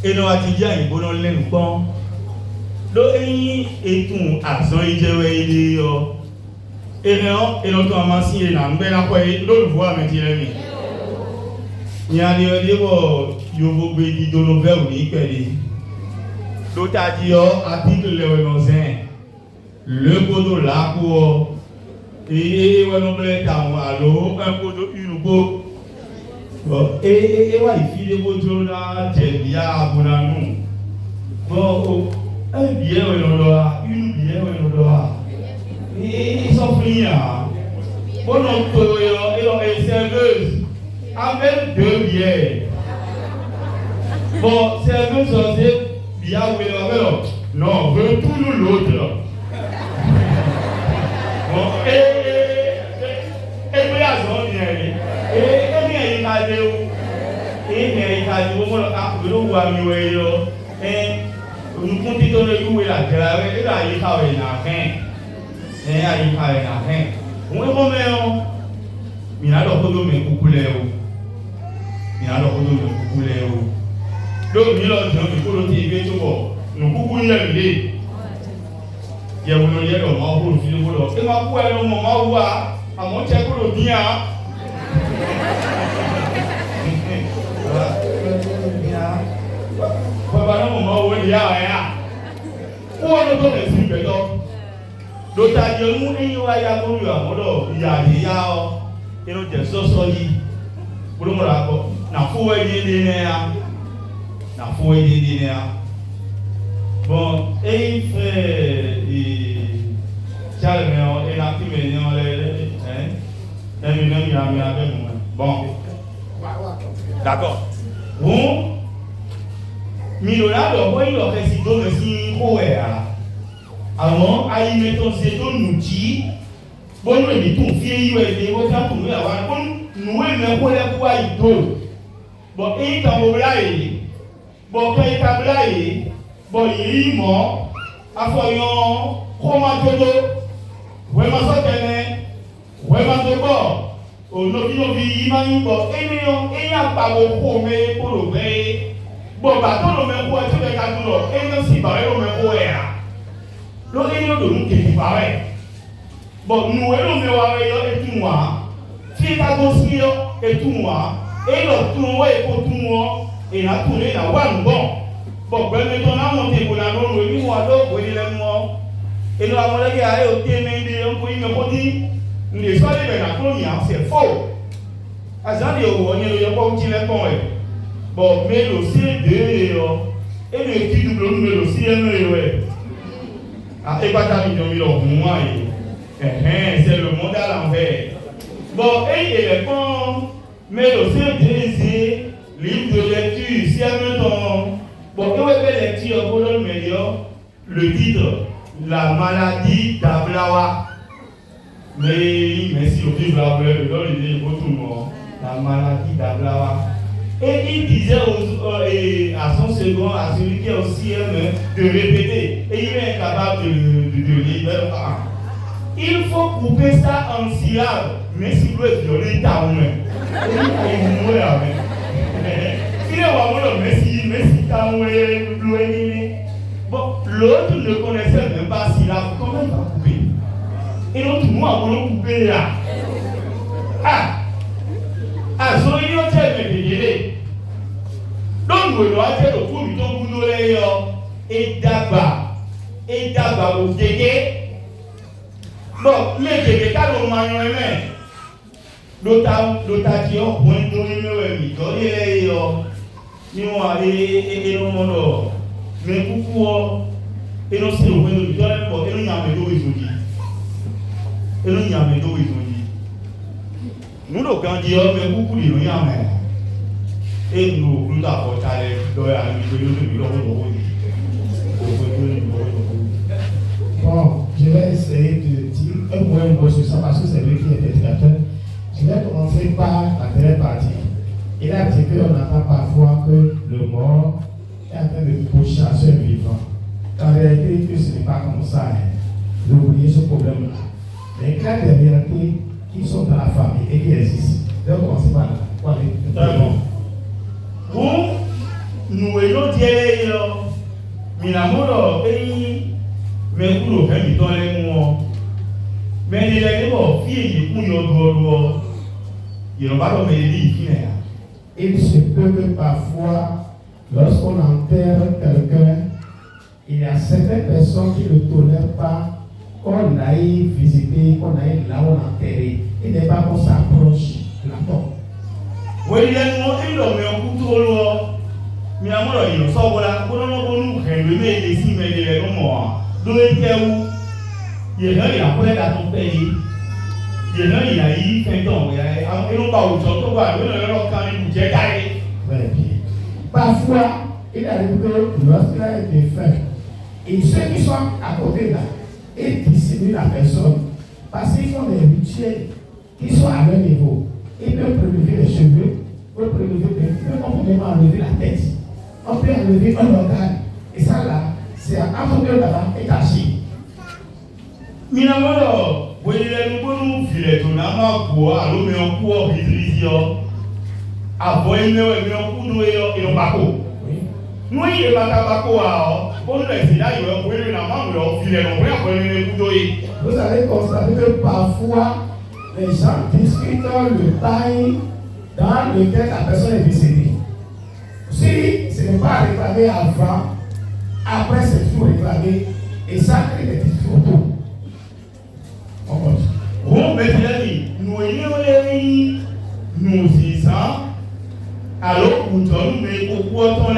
Et nous avons dit à bon l'enfant. Donc et tout action il dit et non et notre amanci et là ben quoi l'on voit maintenant il y a des yo vous bédi dans nos verres ni pédi l'autre a dit article le poteau là pour et on peut alors un poteau une go et ouais il fait des poteaux là c'est bien pour nous bon un billet on doit une billet on doit et sont friands bon on et serveuse avec 2 billets bon serveuse c'est bien non veut tout nous l'autre bon et puis à zone et bien il a dit et bien il a dit bon on va mieux et nous continuons de jouer la terre et là il travaille na fin et il travaille na fin on est bon mais il a l'autre de me couler il a l'autre de me couler donc il a dit que le TV tout bon nous coucou il est il y a un il y a le mot pour le boulot et ma quoi le moment où à mon check le bien papa no mo wo ya ya wo no to le si be do do ta je mu ni wa ya ko yo amodo ya ni ya o ino je so yi bulu mo la ko na fu we ni ne ya na fu we ni ne ya bon et fait Charles mais et na ti me ni on le mi avec moi bon d'accord bon Milonado boy lo resido me si koea àwọn ayimeto se to nuji bonu emi tun fi eyi we de wo ta tun we awa bon nuwe me ko le ku ayi to bo e ta mo blaye bo pe ta blaye bo yi mo afoyan ko ma todo we ma so tene we ma to bo o no bi yi ma yin bo eniyan eyan pa wo ko me ko lo be bon ba to lo me ko ti be ka to lo eno si ba lo me ko ya lo eno do nu ke ti ba we bon nu e lo me wa we yo e tu wa ti ta go si yo e tu wa e lo tu wo e ko tu wo e na tu le na wa nbo bon gbe me to na mo te ko na lo lo ni wa do ko ni le mo e lo àwọn le ya e o te me ndi o ko yi me ko di ni so le be na ko mi a se fo azali o wo ni lo yo ko ti le kon e bon mais le C2 et le petit double mais le CM ah et pas ta million moi c'est le monde à l'envers bon et les bons mais le C2 livre de lecture CM bon que vous faites lecture pour le meilleur le titre la maladie d'Ablawa mais merci au livre Ablawa le livre pour tout le monde la maladie d'Ablawa. Et il disait à son second, à celui qui est aussi de répéter. Et il est incapable de lire. Il faut couper ça en syllabes. Mais s'il veut violer ta main. Il mourrait avec. Il est vraiment mais si ta main. Bon, l'autre ne connaissait même pas syllabes. Comment il va couper? Et l'autre, moi, on va couper là. So you don't tell me the delay. Don't go to tell the food you don't go to yo. Et d'aba au dégué. Bon, mais dégué quand on m'a nommé. L'autre qui ont point de numéro mi. Il yo. Ni moi et non mono. Mais pourquoi et non c'est le point de toi et non y a mes dos aujourd'hui. Et non y a mes dos aujourd'hui. Nous le candidat mais beaucoup de nous y a mais et nous avons allé dans la bon, je vais essayer de dire un mot sur ça parce que c'est lui qui est éducateur. Je vais commencer par la première partie. Il a dit qu'on entend parfois que le mort est en train de pourchasser un vivant. En réalité, ce n'est pas comme ça. Vous oubliez ce problème-là. Mais il y a des réalités qui sont dans la famille et qui existent. Je vais commencer par là. Très bon. Nous voyons dire minamoro me kúrò fẹ́mi tán lẹ́nu wọn mẹ́ni lẹ́nu bọ̀ fi èyí kún yọ dúró Yorùbá lọ mẹ́ni ní ìfínà yà. Il se peut que parfois, lorsqu'on enterre quelqu'un, il y a certaines personnes qui ne tolèrent pas qu'on aille visiter, qu'on aille là où on a enterré. Il n'est pas qu'on s'approche de la tombe. Oui, il y a un couteau là. Mais à moi, il y a un sort là. Pour nous, révéler les signes de l'événement. D'où est-ce il y a un peu à ton pays. Il y a un eu 5 ans. Et on va au jour, on va quand il vous jette. Très bien. Parfois, il arrive que lorsqu'il a été fait, et ceux qui sont à côté là, ils dissimulent la personne parce qu'ils font des rituels qui sont à leur niveau. Ils peuvent prélever les cheveux, ils peuvent complètement enlever la tête, on peut enlever un organe. Et ça là, c'est un peu là-bas et caché. Minamoro, vous voyez les nouveaux filets, on a ma voix, alors mais on court vitrisio. Avant il me met un coup d'eau et on va courir. Nous il est pas tabaco à on le laisse là, il va courir la main, on filet, on va courir le coup d'eau. Vous allez constater que parfois les gens discutent le taille dans lequel la personne est décédée. Si ce n'est pas réclamé avant, après c'est toujours réclamé et ça crée des discussions. Bon, mais nous y nous y sommes. Alors, nous sommes beaucoup de temps,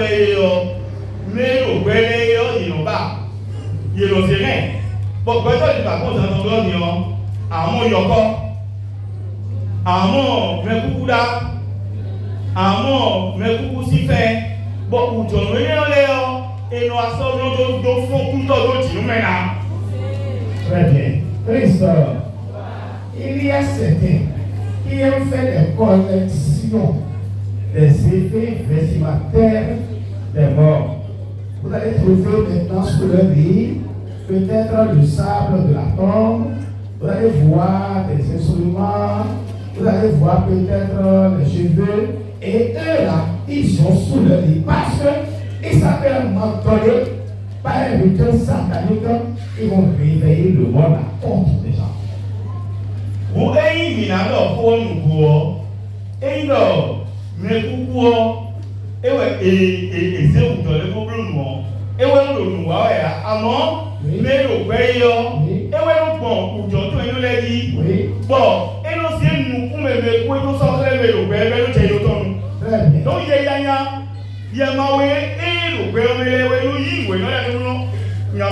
mais au Béléo, il n'y a pas. Il y a le Sénat. Bon, peut-être que tu vas comprendre, à mon yoko, à mon mekouda, à mon mekoukou si fait. Bon, nous sommes et nous avons deux fonds tout d'autres, nous maintenant. Très bien. Christ, il y a certains qui ont fait des collections des effets vestimentaires des morts. Vous allez trouver maintenant sous le lit peut-être le sable de la tombe, vous allez voir des instruments, vous allez voir peut-être les cheveux, et eux là, ils sont sous le lit parce qu'ils s'appellent mentolés par un rituel satanique, ils vont réveiller le monde à contre des gens. Vous avez mis à l'heure pour nous, et l'heure. Mais pourquoi et c'est où le problème et où le noir avant mais le pays et où bon où tu l'a dit bon et non c'est nous pour me pour nous sortir le pays le téléphone donc il y a mawe et le pays nous y a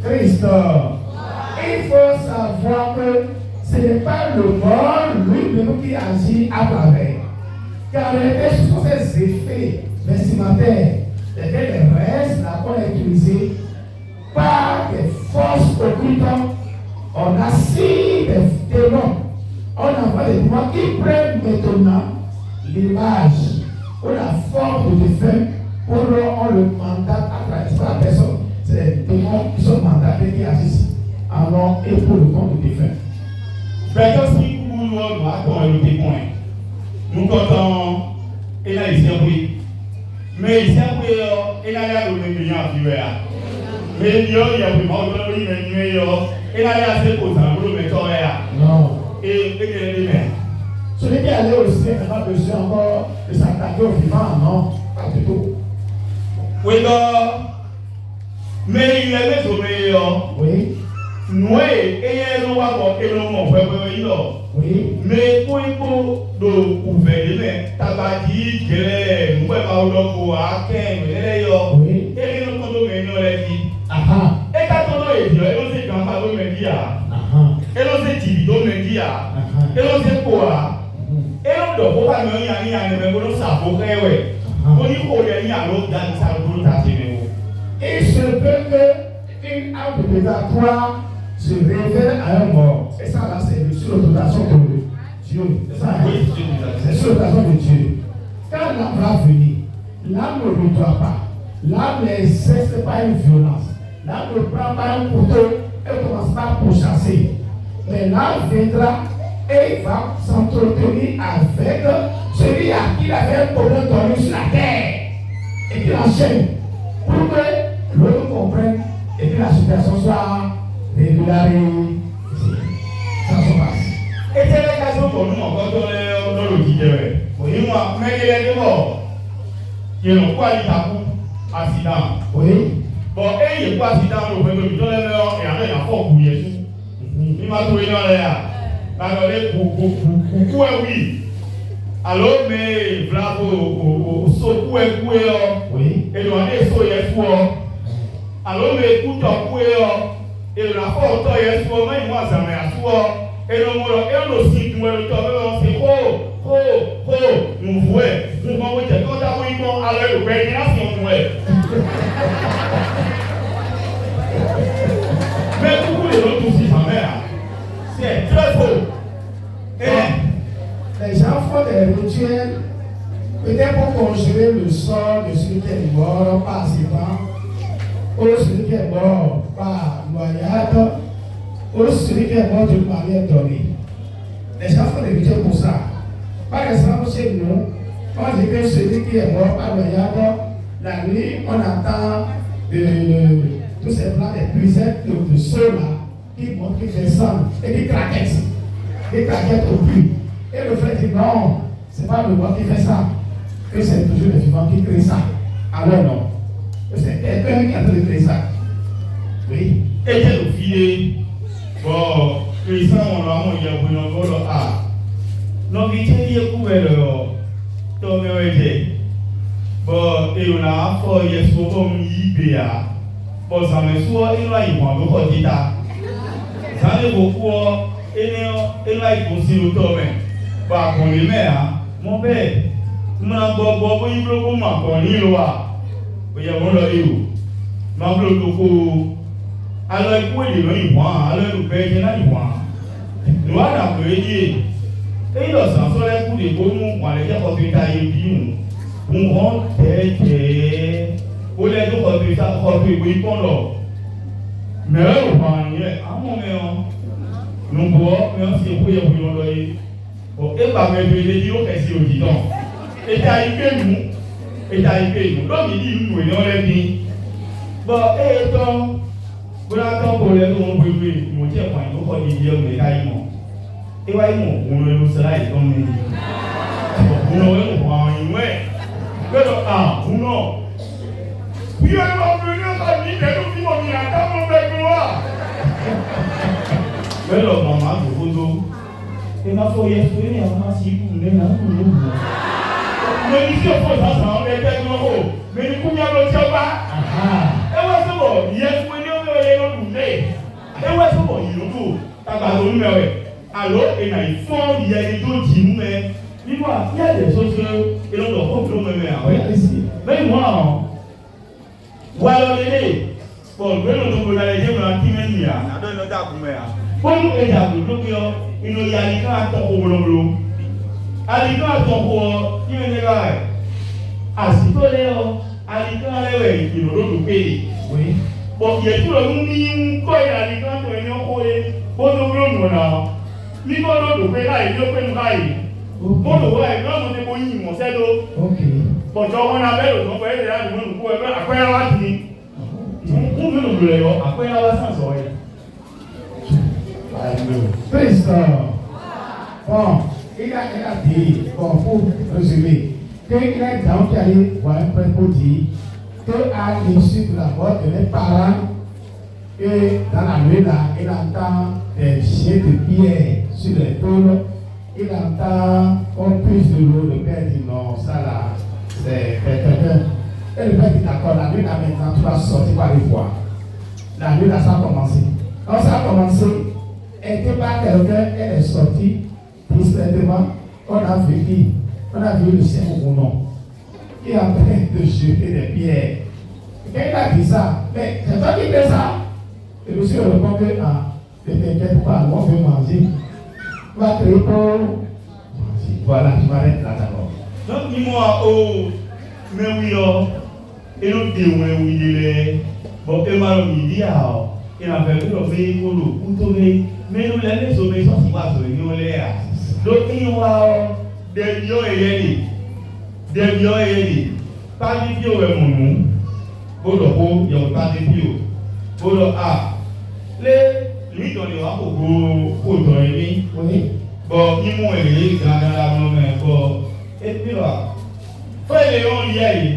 Christ, il faut savoir que ce n'est pas le monde lui-même qui agit à travers. Car ce sont ces effets vestimentaires, lesquels les restes là qu'on a utilisés par des forces occultes. On a si des démons, on a des démons qui prennent maintenant l'image ou la forme de défunt pour on le mandate à travers la personne. C'est des démons qui sont mandatés qui agissent en nom et pour le compte du défunt. Maintenant, si vous voulez voir le témoin. Nous comptons, et là, il s'est pris. Mais il s'est pris, et là, il y a le même lien à vivre. Mais il y a pris, mais et là, il y a assez pour ça, vous le mettez là. Non. Et il y a des mains. Celui qui est allé au ciel n'a pas besoin encore de s'attaquer au vivant, non, pas du tout. Oui, mais il est sauvé. Oui. Nous, et nous avons fait mon frère, oui. Mais pour le gouvernement, tabati, gelé, nous pouvons pas pour Aken, oui. Et nous avons dit. Aha. Et quand on a dit, on s'est campé au média. Et on s'est dit, au média. Et on s'est quoi? Et on doit pas me dire, il y a un peu de sabot, on dit qu'on y a l'autre dans sa route à Ténéo. Il se peut qu'une arme prédatoire se révèle à un mort. Et ça, là, c'est sur l'autorisation de Dieu. C'est ça, oui, c'est sur l'autorisation de Dieu. Quand l'âme va venir, l'âme ne nettoie pas. L'âme n'exerce pas une violence. L'âme ne prend pas un couteau et ne commence pas à pourchasser. Mais l'âme viendra et il va s'entretenir avec celui à qui il avait un problème dormi sur la terre. Et puis enchaîne. pour que l'autre comprenne et que la situation soit régularisée. Ça se passe. Et c'est la question pour nous encore dans le guide. Oui, moi, mais il est mort. Il y a quoi il a accident. Oui. Bon, et il y a quoi accident au premier du temps et après il y a fort pour Jésus. Il m'a trouvé dans l'air. Alors, oui. Alors, mais bravo au saut oui. Et le saut est fou. Alors, mais écoute, et le rapport au est fou, mais moi, ça m'a fou. Et le mot, et le site, où le temps, c'est nous voyons, nous voyons, quand tu as vu, alors, le père, il a fait un mais beaucoup de l'autre aussi, sa mère, c'est très faux. Les gens font des rituels, peut-être pour conjurer le sort de celui qui est mort par accident, ou celui qui est mort par noyade, ou celui qui est mort d'une manière donnée. Les gens font des rituels pour ça. Par exemple, chez nous, on dit que celui qui est mort par noyade, la nuit, on attend tous ces plans des puisettes de ceux-là qui montent, qui descendent et qui craquettent. Qui craquettent au puits. Et le frère dit non, c'est pas le bois qui fait ça. Que c'est toujours le vivant qui crée ça. Alors non. Que c'est quelqu'un qui a fait créer ça. Oui. Et quel filet. Bon, les gens ont l'amour, il y a beaucoup de gens. Non, il y a couvert le tombe. Bon, et on a fait, il y a souvent mis bon, ça me soit, il va y avoir beaucoup de temps. Ça me beaucoup, il va y avoir le tombe. Bah, pour les mères, mon père, je m'en vais pour y bloquer ma conille. Il y a mon loyau. Ma bloquer. Alors, il faut les loyer, alors le père, il y a les points. Nous avons appris. Et il a senti les coups de bonheur pour aller faire des tailles. On rentre, on les deux côtés, ça côté, oui, pendant. Mais on va y aller. À mon moment, nous pouvons, mais on s'est pris pour nous loyer. Bon, et pas même les dire que c'est au guidon. Et t'as nous. Donc il dit nous dans les vies. Bon, et donc, pour l'attendre pour les gens, on peut nous dire qu'on peut dire les caïmans. Et voyez, on nous sera et comme nous. On aurait nous prendre une ouais. Mais non. Puis on va venir à l'île de nous qui vont venir à mon père gloire. Mais le maman, je vous dis. Et ma foi, il y a un si vous voulez, mais si on fait ça, on est tellement haut. Mais du coup, il y a le tien pas. Et moi, c'est bon, il y a un peu de l'eau. Et moi, c'est bon, il y a l'eau. Alors, il y a des fonds, il y a des d'autres qui nous mettent. Il y a des choses que l'on doit comprendre. Mais moi, voilà les bon, nous allons aller dire que nous Comme il y a il y a des gens à ton boulot. À des gens à ton boulot, il y a des gens à Sitoléo, à des gens à l'éveil, il y a d'autres pays. Oui. Bon, il y a tout le monde qui a des gens qui ont été bon, nous avons ni bon, nous pays là, il y a plein de rails. Bon, nous avons des bons mon cerveau. Ok. Bon, on appelle, on peut aller là, nous pouvons après la watine. Nous voulons après la watine, ça va. Président. Bon, il a dit, bon, pour résumer, qu'il est dans qui allait voir un prêtre pour dire qu'à l'issue de la mort de mes parents, et dans la nuit là, il entend des chiens de pierre sur les tôles, il entend qu'on puise de l'eau, le père dit non, ça là, c'est quelqu'un. Et le père dit d'accord, la nuit là maintenant, tu vas sortir par les voies. La nuit là, ça a commencé. Quand ça a commencé, elle n'était pas quelqu'un, elle est sortie discrètement. On a vu qui? On a vu le chien au nom. Il est en train de jeter des pierres. Quelqu'un a dit ça, mais c'est toi qui fais ça. Et le monsieur répond que, ne t'inquiète pas, on veut manger. Va créer pour manger. Voilà, tu m'arrêtes là d'abord. Donc, dis-moi, mais oui, et nous disons, oui, il est. Bon, et malheureusement, il dit, il a fait le véhicule, mais nous les sommes sans si pas nous les donc il y a des lions et des pas des lions et mon bolo ko yẹn ta de bi o bolo a le mi dɔn de wa ko dɔn ye mi bɔn imu ele gangan la mɔ mɛ bɔn ebi la fɛn le yɔn lia yi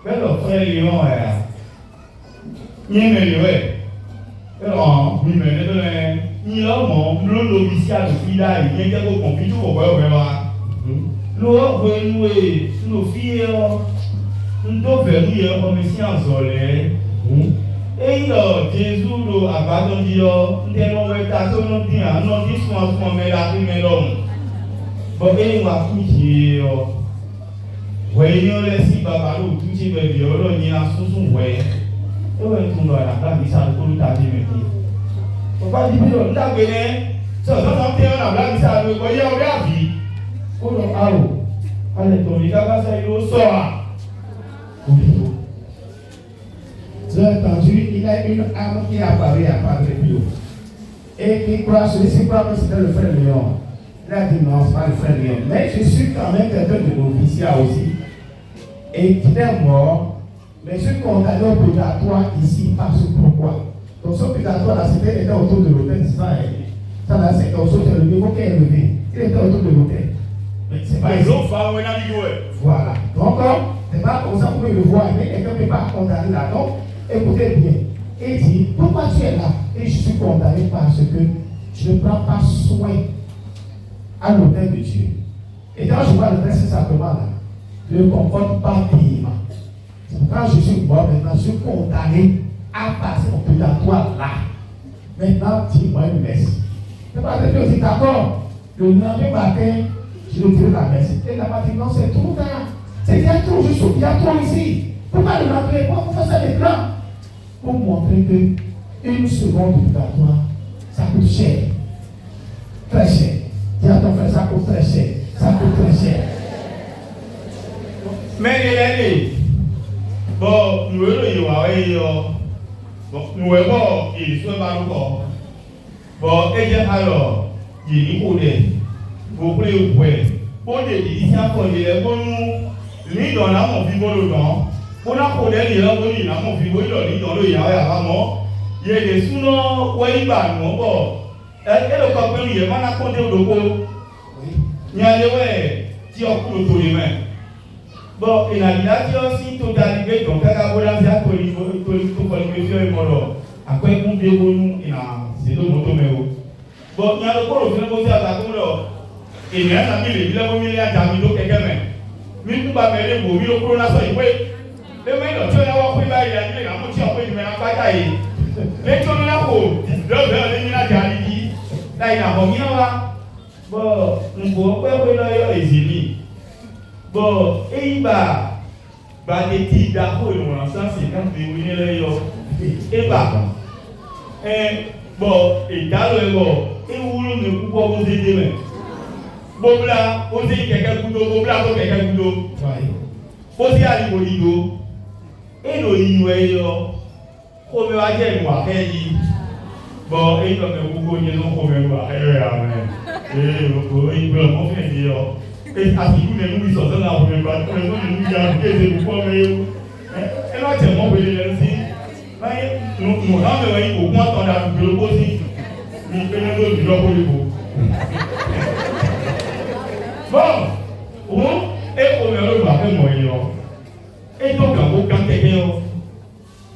fɛn lɔ fɛn le yɔn ya nye mɛ le wɛ fɛn lɔ mi mɛ ne bɛ nye lɔ mɔ lo lo bi si a do fi la yi nye jɛ ko kɔnpitu wɔ bɛ wa lo wɔ nu ye lo fi yɛ ɔ ndo vɛnu yɛ ɔmɛ si azɔ lɛ eyɔ jesu lo agbadɔ di yɔ ntɛnɔ wɛ ta tó nɔ di hã nɔ di sumɔ mɛ la fi mɛ lɔ mu bɔn eyi wa ku dzi yɔ wɛ yi yɔ lɛ si baba lo tu tsi bɛ bi yɔ lɔ nyina susu wɛ ewɛ ŋutu lɔ la bla bi sa kolo ta di mɛ bi papa di bi lɔ ntagbe nɛ sɔsɔsɔ tɛ yɔ la bla bi sa lo kɔ yɛ o yà bi kolo awo alɛ tɔmi kaka sɛ yi o sɔ wa. J'ai entendu, il a une âme qui est apparue à Padre Pio. Et qui croit, celui-ci croit que c'était le frère Léon. Il a dit non, c'est pas le frère Léon. Mais je suis quand même quelqu'un de l'officiat aussi. Et qui est mort. Mais je suis condamné au purgatoire ici parce que pourquoi? Donc ce purgatoire là, était autour de l'hôtel. Ça là, c'est comme ça, c'est le niveau qui est élevé. Il était autour de l'hôtel. Mais c'est pas ici. Voilà. Donc, c'est pas comme ça que vous pouvez le voir. Mais quelqu'un ne peut pas condamner là. Donc, écoutez bien. Et il dit, pourquoi tu es là? Et je suis condamné parce que je ne prends pas soin à l'autel de Dieu. Et quand je vois le Saint Sacrement là, je ne comporte pas dignement. Quand je suis mort, maintenant, je suis condamné à passer au purgatoire là. Maintenant, dis-moi une messe. C'est pas que je dis d'accord. Le lendemain matin, je lui dirai la messe. Et la m'a dit non, c'est trop tard. C'est qu'il y a trop, il y a trop ici. Pourquoi le montrer? Pourquoi vous faites ça l'écran? Pour montrer que une seconde de purgatoire, ça coûte cher. Très cher. Dis à ton frère, ça coûte très cher. Ça coûte très cher. Mais il est dit, bon, nous allons bon, nous allons il soit pas encore. Bon, et bien alors, il y a vous pouvez pour des ici pour les bonnes, lui dans la mon vivant le temps. Pour la colère, il y a un bon, il a mon vivant dans le yard avant. Il y a des sous-noms, ouais, il va, mon bon. Et le copain, il y a un compté au logo. Il y a des ouais, qui ont coulé tous les mains. Bon, il a dit là, tu as aussi tout arrivé, donc, à la volante, il y a tout le monsieur et mort. Après, on déroule, il a, c'est deux motos, mais bon, il y a le corps, il y a le côté à la couleur. Et il y a un ami, il a un milliard d'amis, donc, quelqu'un, mais, lui, tout va mêler, vous, il a le corona, ça, il peut. Le mec, tu as un peu, il a dit, il a un petit peu, il m'a pas taillé. Mais tu as un peu, il a un milliard d'amis, là, il a un milliard là. Bon, nous pouvons pas faire les ennemis. Bon, et il va des petits d'accord, il m'a ça, c'est quand il est là, et bah, bon, et dans le bon, et où l'on ne peut pas vous aider, mais. Bobla, osé quelqu'un couteau, bobla, quelqu'un couteau. Osé à l'imolido. Et le inueyo. Comme va dire, moi, bon, et comme vous connaissez, non, comme vous amen. Et vous pouvez m'en faire dire. Et à ce que vous nous sommes dans la première partie, nous nous avons fait des bouffons, mais. Et là, c'est mon bébé, aussi. Nous avons au moins ton arbre aussi. Nous faisons le job pour le beau. Bon, et on est le baptême moyen. Et donc, quand quelqu'un,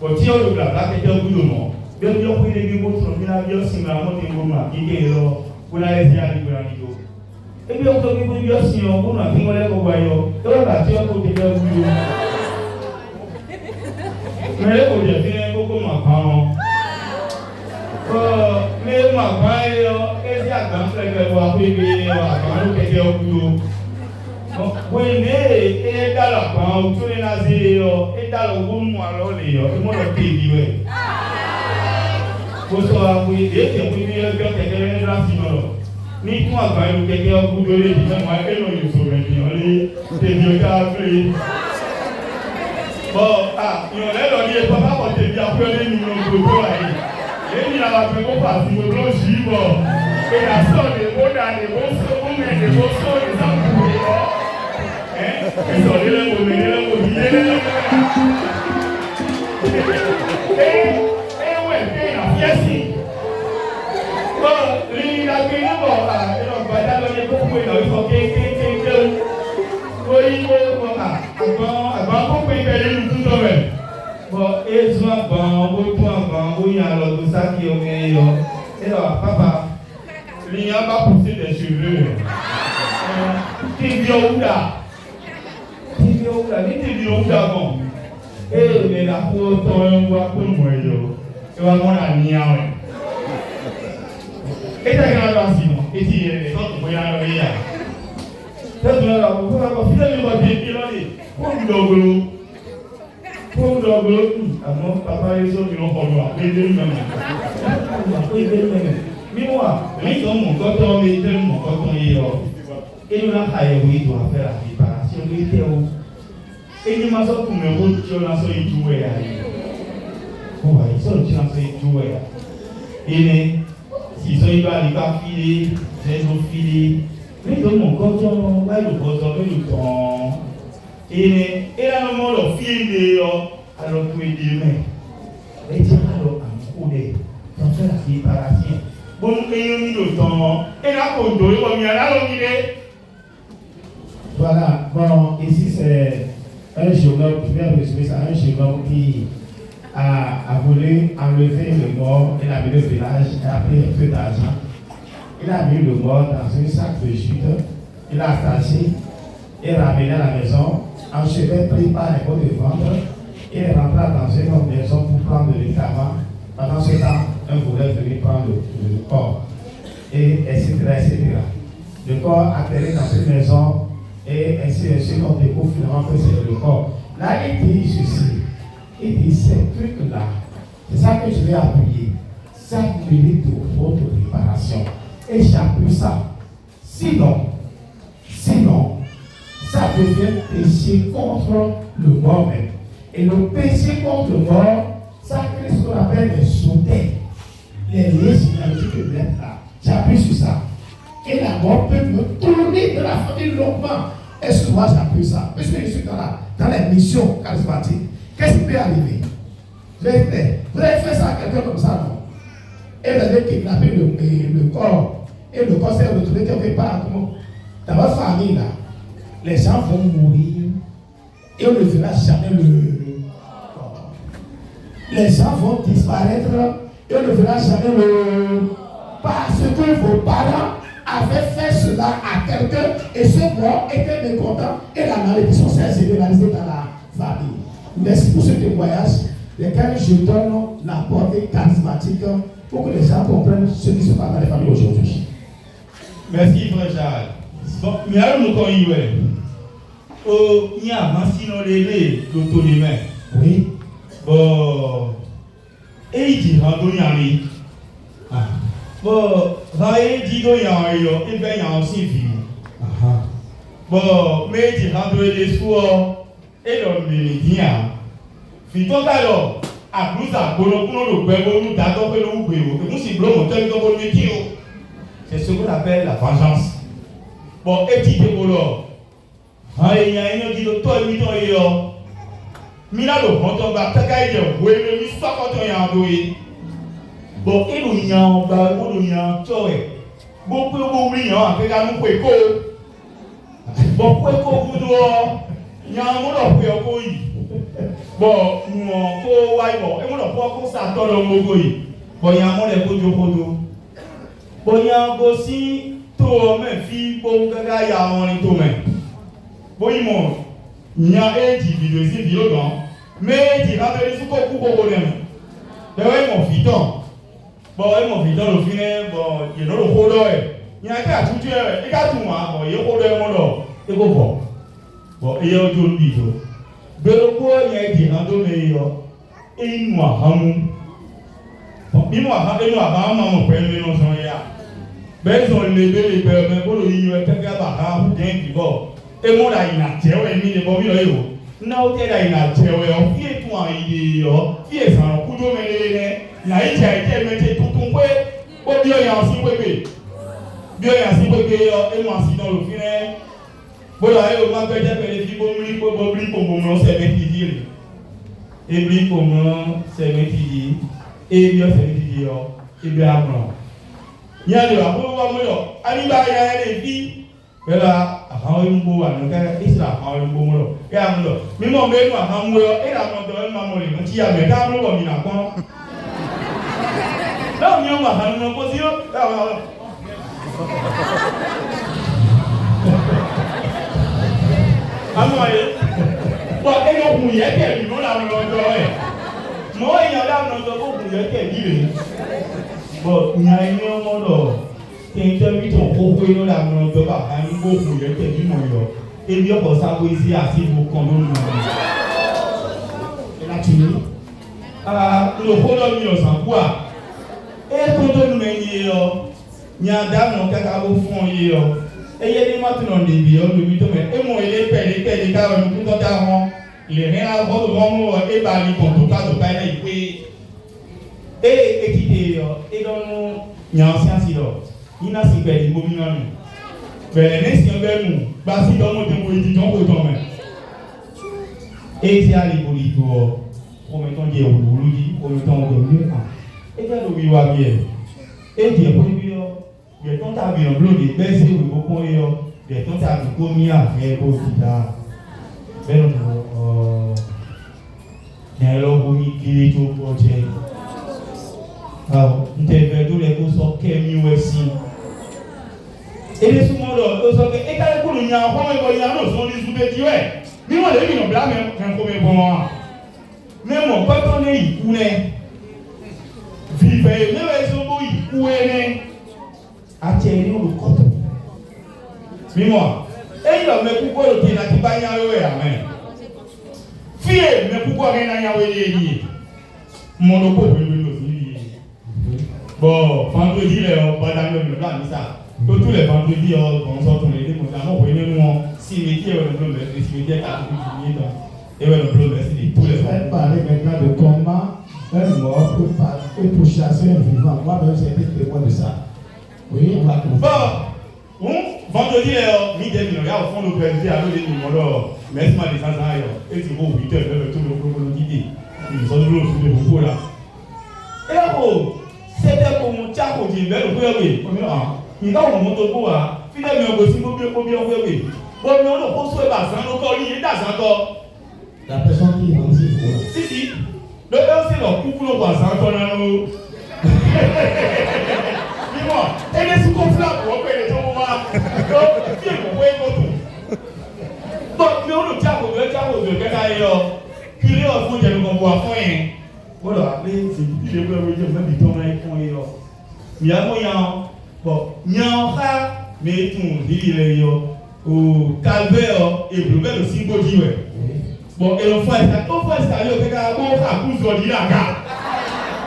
quand tu as le blabla, quelqu'un vous demande, bien sûr, vous avez des mots sur le bien si ma montre est bon, qui est là, vous n'avez rien à dire. Et bien, on peut vous dire si on a un peu de voyant, et on a tiré à côté de vous. Mais les côtés, c'est un peu comme un pan. Mais ma paille, et si à grand frère, elle va payer, à grand quelqu'un au boulot. Oui, mais, et dans la pan, tous les nazis, et dans le bon mois, et moi, le pays, oui. Pour ça, oui, et c'est pour dire que quelqu'un est là, sinon. Ni moi, quand quelqu'un au bout de l'île, moi, et non, il faut venir, c'est mieux qu'à appeler. Bon, il y en a qui ne peuvent pas porter bien après les millions de dollars. Et il a fait mon parti, mon blanchiment. Et la soeur des beaux dans les beaux soeurs, on met des beaux soeurs, les amoureux. Ils sont les beaux, les beaux, les beaux. àgbọn kó pé ìbẹ̀rẹ̀ ìlú tó tọ̀ rẹ̀ bọ̀ ézú àgbọn ó tún àgbọn ó yàn lọ tó sákì omi ẹyọ ẹ̀rọ papa l'ayant pas poussé des cheveux tẹ̀bi ọ̀wúdà ní tẹ̀bi ọ̀wúdà kan mais la kó tọ́ ẹ̀ wá kó mọ̀ ẹ̀yọ ẹ̀ wá mọ́ nà ní àwọn ẹ̀ tẹ̀ kí wọ́n lọ sí mọ́ etí ẹ̀ sọ́tù bóyá lọ rí yà tẹ̀sán lọ kó fílẹ̀ mi wọ́n ti bí lọ́lẹ̀ kó ń dọ̀gbọ̀ àmọ́ papa yẹn sọ́tù lọ́ kọ̀ lọ́ àpé dé mẹ́mẹ́ mímọ́ àmì tó mọ̀ kọ́tọ́ mi tẹ́ mọ̀ kọ́tọ́ yìí lọ inú la ka yẹ wo ìdò afẹ́ la fi para tí o lè tẹ o ẹni ma sọ kùmẹ̀ wo tí o na sọ ìdú wẹ̀ yà yìí o wà yìí sọ̀rọ̀ tí o na sọ ìdú wẹ̀ yà ẹni sísọ ìdó àlìbá file zẹ́zọ file ní tó mọ̀ kọ́tọ́ báyìí ló kọ́tọ́ báyìí ló tán ẹni ẹ̀rọ mọ́ lọ fílè yọ alọ́ tó èdè mẹ́ ẹ jẹ́ alọ́ àǹkó dẹ̀ tó fẹ́ la fi para sí ẹ̀ bon ayant mis le temps et la condo et on y a la longue. Voilà, bon, ici c'est un géologue, je vais résumer ça, un géologue qui a voulu enlever le mort, il a mis le village, il a pris un peu d'argent, il a mis le mort dans un sac de jute, il a attaché, il est ramené à la maison, un chemin pris par les pots de ventre, il est rentré dans une autre maison pour prendre le médicament. Pendant ce temps, un voulait venir prendre le corps, et etc., etc. Le corps atterrit dans une maison, et ainsi de suite, on découvre finalement que c'est le corps. Là, il dit ceci, il dit ces trucs-là, c'est ça que je vais appuyer, ça mérite votre réparation. Et j'appuie ça. Sinon, ça devient péché contre le mort même. Et le péché contre le mort, ça crée ce qu'on appelle les sautets, les liens généalogiques que mettent là. J'appuie sur ça. Et la mort peut me tourner de la famille longuement. Est-ce que moi j'appuie ça? Puisque je suis dans les missions charismatiques, qu'est-ce qui peut arriver? Vous avez fait ça à quelqu'un comme ça, non? Et vous avez kidnappé le corps. Et le corps s'est retrouvé quelque part. Dans votre famille, là, les gens vont mourir. Et on ne verra jamais le corps. Les gens vont disparaître. Et on ne verra jamais le... Parce que vos parents avaient fait cela à quelqu'un et ce mort était mécontent et la malédiction s'est généralisée dans la famille. Merci pour ce témoignage, lesquels je donne la portée charismatique pour que les gens comprennent ce qui se passe dans les familles aujourd'hui. Merci, frère Charles. Bon, mais alors nous connaissons. Oh, il y a un sinon l'autonomie. Oui. Bon, et il dit randonnée. Bon, il dit qu'il y a un et bien il y a aussi vie. Bon, mais il dit randonnée des soirs et l'homme dit Fito alors, à plus à Bono, le Bébo, nous d'accord que nous pouvons. Et nous, si nous tel que vous métier, c'est ce qu'on appelle la vengeance. Bon, et tu te bolo. Il y a une qui doit tout émettre yo. Mina le montant va taquer yo. Oui, le mis pas quand on y a doué. Bon, et nous y a on va nous y a toé. Bon, pour vous oui, hein, que nous pouvons ko. Bon, pour ko vous doit. Il y a un mot pour ko yi. Bon, nous ko wai bon, et mon pour ko ça dans le mogo yi. Bon, il y a un mot les kodo. Bon, il y a aussi to me fi bon gaga ya on to me. Bon, il y a un individu ici violent, mais il a des sous beaucoup de problèmes. D'ailleurs, mon fiton. Bon, mon fiton, le final, bon, il y a le rôle. Il y a qu'à tout tuer, et qu'à tout moi, bon, il y a le rôle de mon nom. Et bon, bon, il y a un autre vidéo. De l'autre, il y a des randonnées, et il m'a ramé. Bon, il m'a ramé, mon père, mais non, j'en ai. Ben, ils ont levé les pères, mais pour le dire, quelqu'un va bien qui va. Et moi, là, il a tiré, il est bon, il est bon. Non, il a tiré, il est tout en idée, il est sans coup de mêlée, il a été tout ton peu. Bon, bien, il y a un si peu. Bien, il y a un si peu, et moi, si dans le final. Bon, là, il m'a fait des filles, pour moi, c'est métier. Et puis, pour moi, c'est métier. Et bien, c'est métier, et bien, après. Il y a de la bonne, il y a des filles. Bella, a Hambo and Isla, Hambo, Gamlo. Mimo Beno, Hambo, Ella, Mamma, Tia, Gamlo, Minapon. No, you are Hambo, was you? But they don't yet, you know, I'm not going. More in your down the book, you get but Nyanyo Modo, can tell me to hope we know that I'm not the back and go for your table. If your boss are with you, as if you condone actually, the whole of me or some poor. A condone many Nyada no Kakabo for you. A year Martin on the beyond the middle, Emo, Pelica, and put that home. Lena, what the one or a body to cut the panic way. Et don't know, il n'a si belle immobilier. Mais les nés, nous, parce que dans notre politique, on peut tomber. Et c'est à l'époque, promettons dire au boulot, promettons de mieux. Et bien, nous vivons bien. Et dire, bien, quand tu as bien bleu, des baisses, ou beaucoup, bien, quand tu as bien commis à faire, beau, tu as. Alors, vous m'y tout projet. Alors, nous devons tous les cours sur KMUSC. Et les sous-mondes, ils sont et quand les cours n'y a pas de moyens, nous sommes des sous-bêtises. Mais moi, les gens blâment un premier bon. Mais moi, quand on est ici, vivez, même les sous-bêtises, où est-ce attirez-nous le corps. Mais moi, et il a mis pourquoi le thé n'a pas y aller, amen. Fille, mais pourquoi rien n'a y aller? Mon oppo, bon, vendredi, pendant le plan, ça. Tous les vendredis, on sort on est notamment pour nous cimetière le bleu, le cimetière à tout et le bleu, c'est tous les jours. Elle parlait maintenant de combat, un mort pour chasser un vivant. Moi-même, j'ai été témoin de ça. Oui, on va comprendre. Bon, vendredi, midi, il y a au fond de président à l'eau des numéros, mais c'est mal des ans, et c'est beau, 8 heures, tout le monde dit. Ils sont toujours sous le beaucoup là. Et là, c'était pour mon tchak au Djibel, au Péroué. Il a un motobo, finalement, aussi, pour bien Péroué. Bon, mais on ne peut pas ça, on ne peut pas ça. La personne qui est dans ce four. Si. Le heure, c'est leur couple, on va ça, on dis-moi, et les sous-conflats, pour opérer les gens, on va. Donc, bien, on va y donc, mais on ne tient pas de quelqu'un ailleurs. Puis, on faut dire qu'on voit rien. Voilà, c'est le problème de même du temps là, ils font les gens. Il y a moyen, bon, il y a un cas, mais tout, il est au calvaire et le bel aussi beau dire. Bon, et on fait ça, au Pékin, on fait un coup sur l'île à gare.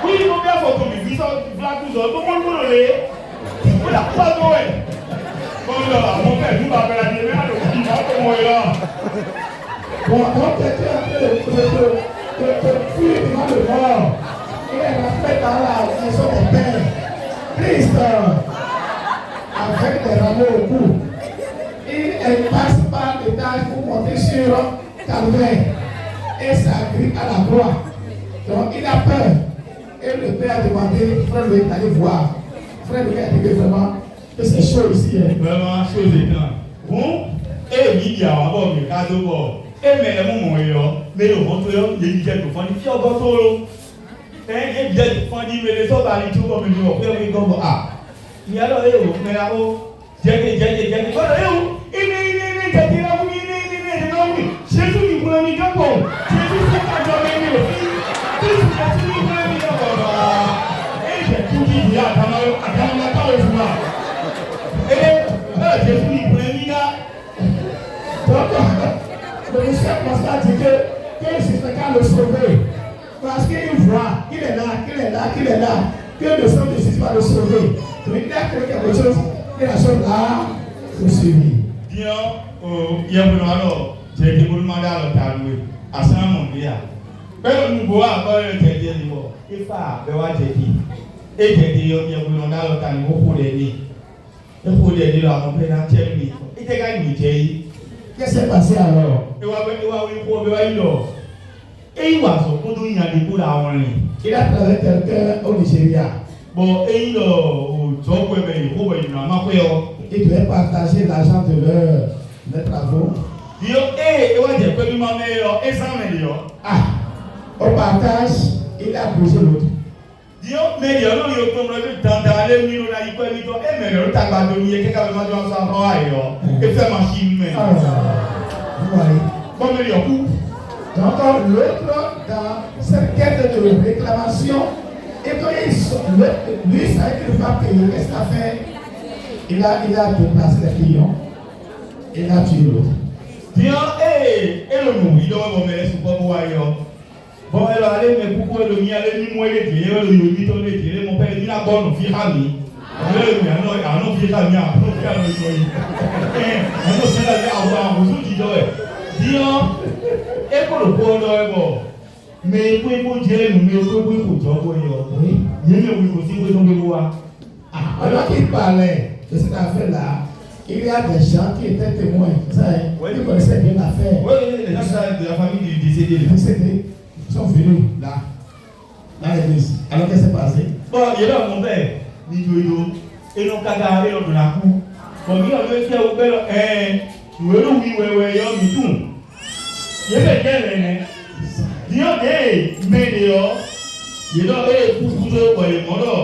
Oui, il faut bien faire comme ils sont, tout le monde le voilà, pas de ouais. Bon, là, mon père, nous m'appelle à dire, mais alors, il va comment il est là. Bon, quand tu étais un peu fuir devant le mort, il est fait dans la maison de père. Christ, avec des rameaux au cou, il passe par l'étage pour monter sur Calvaire et s'agrippe à la croix. Donc il a peur. Et le père a demandé, frère Louis, d'aller voir. Frère Louis a dit vraiment que c'est chaud ici. Vraiment, chaud étant. Bon, et il y a encore des cadeaux. Et mais les moments mais le ventre, il y a des gens qui font encore trop. Et il y a des gens qui font des autres à l'étude comme nous. Et comme ah. Il y a là, mais là, j'ai Jésus qui prend les gars pour Jésus qui a jamais mis le fils. Jésus qui prend les gars pour et j'ai tout dit il y a dans la temps et Jésus qui prend les gars. Donc, le monsieur constate que c'est quelqu'un le sauver. Parce qu'il voit qu'il est là, que le sang de Jésus va le sauver. Donc il a fait quelque chose, et la chose là, le suivi. Bien, il y a un alors. J'ai été pour demander à l'autre à Saint-Mondial. Mais nous voyons encore le tête de l'eau. Il faut avoir des dit. Et j'ai dit, il y a un demander à l'autre niveau pour les nids. Il faut les nids là, on peut l'entière nuit. Il était gagné, qu'est-ce qui s'est passé alors? Il va se produire un dépôt là en ligne. Il a travaillé quelqu'un au Nigeria. Bon, et il au Ils devaient partager l'argent de leurs travaux. Ah, au partage, il a bougé l'autre. Donc l'autre, dans cette quête de réclamation, et quand lui savait qu'il ne va pas payer, qu'est-ce qu'il a fait? Il a déplacé les clients, il a tué l'autre. Bon, alors allez, mais pourquoi le mien, allez, ni moi, les télé, le yomi, ton les télé, mon père, il a bonne fille à lui. Non, fille à lui, non, et pour le point mais pour dire, mais pour alors qu'il parlait de cette affaire-là, il y a des gens qui étaient témoins. Ils connaissaient bien l'affaire. Oui, les gens de la famille du décédé. Ils sont venus là, dans l'église. Alors qu'est-ce qui s'est passé? Bon, il y a mon père, Nidoyo, et non Kaga, et non de la cour. Bon, il y a le qui a ouvert, nous allons oui, tout. Il y a des gens, il y a des médias, il y a des poussous de Boymono.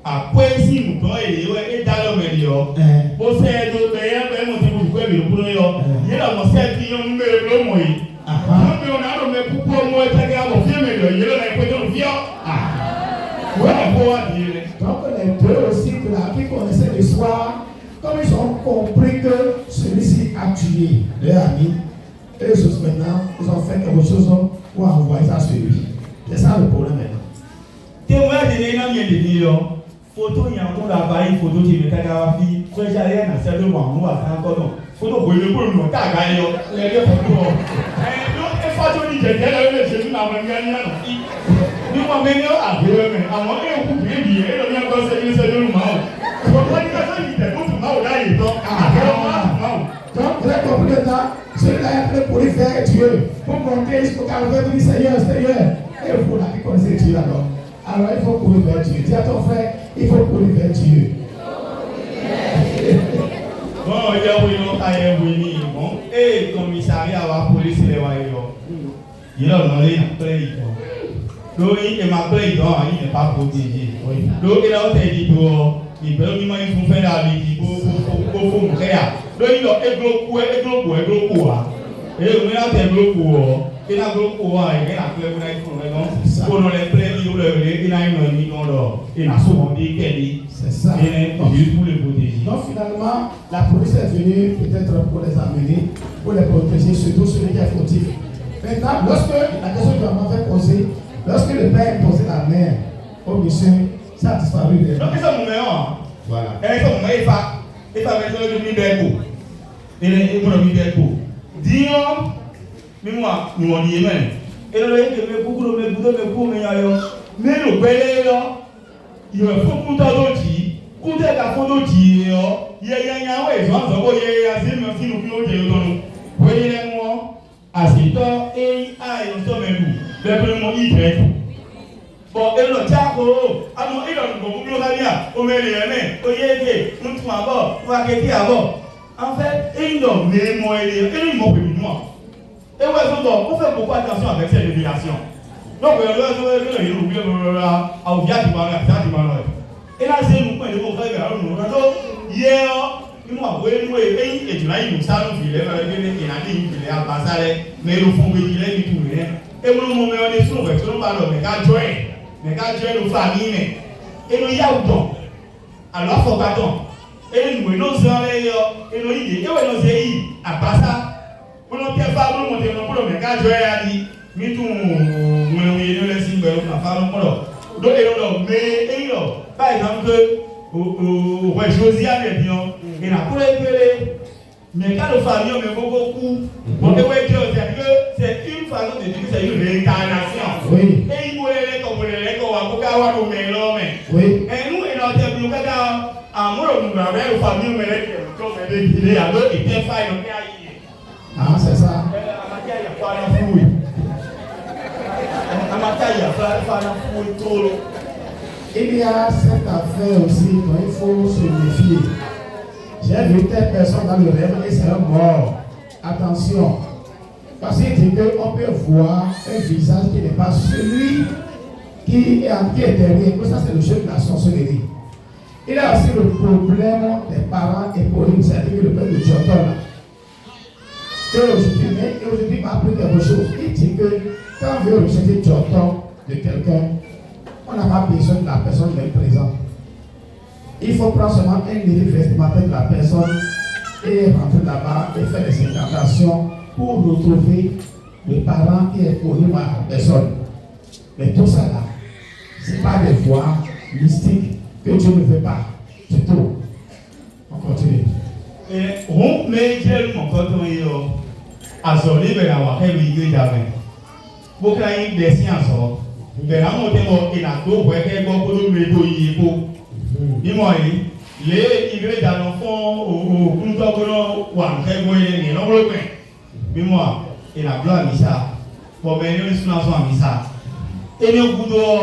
Après, si nous prenons et dans le média, pour ces deux pays, nous avons dit que nous il y a la moitié qui ont numéro de moi. On a mais pourquoi moi je vais avoir bien meilleur, il y a la question de viol. Donc les deux aussi qui connaissaient l'histoire, comme ils ont compris que celui-ci a tué leur ami, et les autres maintenant, ils ont fait quelque chose pour envoyer ça sur lui. C'est ça le problème maintenant. Témoin de l'énorme photo, il y a un appareil photo qui me caga fille, quand j'allais dans celle de moi, nous à faire encore non. Photo pour le coup, nous t'as gagné les deux photos. Et photo dit que j'ai le Jésus n'a pas gagné. Nous m'en venons à voir, mais à moi et au coup de billet, et le bien conseil de ce nous mal. Pourquoi il y a ça qui était contre moi là il donc donc vous avez compris le temps, celui-là est prêt pour lui faire Dieu, pour monter jusqu'au calvaire du Seigneur, et vous là qui connaissez Dieu alors. Alors il faut courir vers Dieu. Dis à ton frère, il faut courir vers Dieu. Bon, il y a bon, et commissariat à la police, il a demandé un plaid. Donc, il m'a plaid, il n'est pas protégé. Donc, il a dit il peut lui faire la vie pour mon frère. Donc, il a et on a des blocs. Il a beaucoup il a souvent dit qu'elle c'est ça. Pour les protéger. Donc finalement, la police est venue peut-être pour les amener, pour les protéger, surtout celui qui est fautif. Maintenant, lorsque la question que maman fait poser, lorsque le père posait la main au monsieur, ça a disparu. Donc c'est mon meilleur. Voilà. Et c'est mon meilleur. Il va mettre le mi-berco. Il est mon mi-berco. Dis-moi. Mais moi, nous on dit même. Et là, il y a beaucoup de mais le bel là, il y a beaucoup d'autres, il y a photo qui il y a ouais, je pense que il y a assez merci nous qui ont été dans nous. Voyez les moi, assez tard et on se met nous. Le premier il fait. Bon, et le tchako, alors il a beaucoup de bien, on met les mains, on y est, nous tout à bord, on va quitter à bord. En fait, il nous met moi et il m'ont pris moi. Et ouais, on fait beaucoup attention avec ces révélations. Donc, et là, c'est nous point de mon frère, nous hier, nous avons et tu l'as eu, ça nous filet, il a dit qu'il est à Basale, mais le fond, il est tout rien. Et nous, on est sur le mais qu'à jouer nos familles, et nous y a autant. Alors, il faut pas tant. Et nous, nos oreilles, et nos idées, et nos idées, à Basale. On a fait pas pour monter non pour mais quand je ai dit mi tout mon oui le laisser ben on a fait non pour donc et non mais et non par exemple ouais Josiane est bien et la pour les mais quand le famille on met beaucoup bon et ouais c'est une façon de dire que c'est une réincarnation oui et il faut les comme pour avoir au mélange oui et nous et notre bloc amour nous avec la famille mais les comme il est à l'autre et bien faire donc ah, c'est ça. Il y a cette affaire aussi dont il faut se méfier. J'ai vu telle personne dans le rêve et c'est un mort. Attention. Parce qu'il dit qu'on peut voir un visage qui n'est pas celui qui est derrière. Ça, c'est le jeu de la sorcellerie. Il y a aussi le problème des parents éponymes, c'est-à-dire le père de Jordan. Et aujourd'hui, il m'a appris quelque chose. Il dit que quand on veut rejeter Jordan de quelqu'un, on n'a pas besoin de la personne d'être présente. Il faut prendre seulement un livre vestimentaire de la personne et rentrer là-bas et faire des incantations pour retrouver le parent qui est connu par la personne. Mais tout ça là, ce n'est pas des voies mystiques que Dieu ne veut pas. C'est tout. On continue. On met mon coton et à soleil, mais à voir quel milieu d'avant. Beaucoup de des sciences. Mais là, on est en tout, ouais, quel bon de météo. Dis-moi, les igles dans l'enfant au Kuntokono ou en Kéboé, et non, dis-moi, et la gloire, Missa. Pour venir sur la soirée, Missa. Et le coup d'or,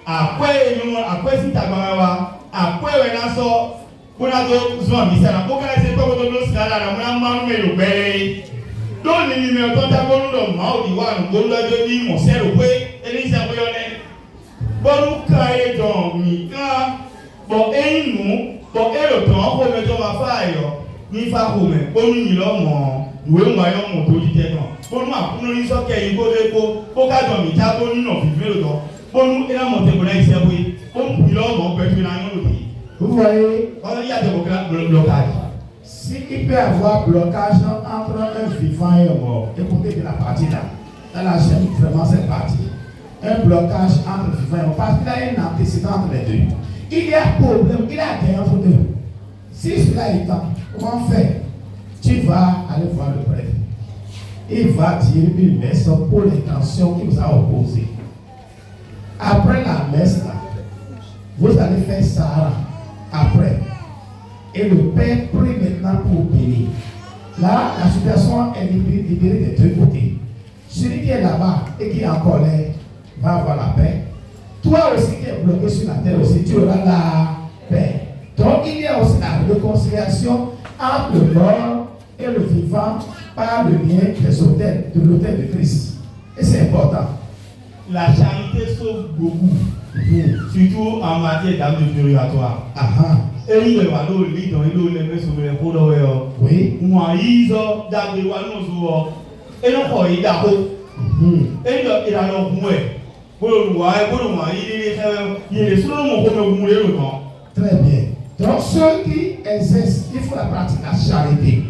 après, si tu as après, on a ça. On a d'autres zones, mais ça n'a pas été comme nous scala, on a marmé le bébé. Donc, les numéros de ta bonne main, du one, bon, la demi, mon cerveau, et les embryonnés. Bon, cahier dans Mika, bon, et nous, bon, et le temps, pour mettre ma faille, ni fa comme, bon, ni l'homme, nous, on va y en monter du terrain. Bon, moi, pour nous, ça, qu'il y a une bonne cas dans Mika, bon, nous, on vit le temps. Bon, nous, et la montée, on a essayé, bon, puis l'homme, on peut être là, vous voyez, il y a des blocages. S'il peut y avoir blocage entre un vivant et un mort, écoutez de la partie là, dans la chaîne, vraiment cette partie. Un blocage entre vivant et mort, parce qu'il y a un antécédent entre les deux. Il y a un problème, il y a un guerre entre eux. Si cela est temps, comment faire? Tu vas aller voir le prêtre. Il va dire une messe pour l'intention qu'il vous a opposée. Après la messe là, vous allez faire Sahara. Après. Et le Père prie maintenant pour bénir. Là, la situation est libérée des deux côtés. Celui qui est là-bas et qui est en colère va avoir la paix. Toi aussi qui es bloqué sur la terre aussi, tu auras la paix. Donc il y a aussi la réconciliation entre le mort et le vivant par le lien des autels, de l'autel de Christ. Et c'est important. La charité sauve beaucoup. Surtout en matière d'âme de purgatoire. Et il va nous lire dans les mains sur les pots d'eau. Oui. Moi, ils ont d'abord nous et non pas il d'abord. Et il a l'homme moué. Pour le voir, il est sur mon premier moué le temps. Très bien. Donc ceux qui exercent, il faut la pratique la charité.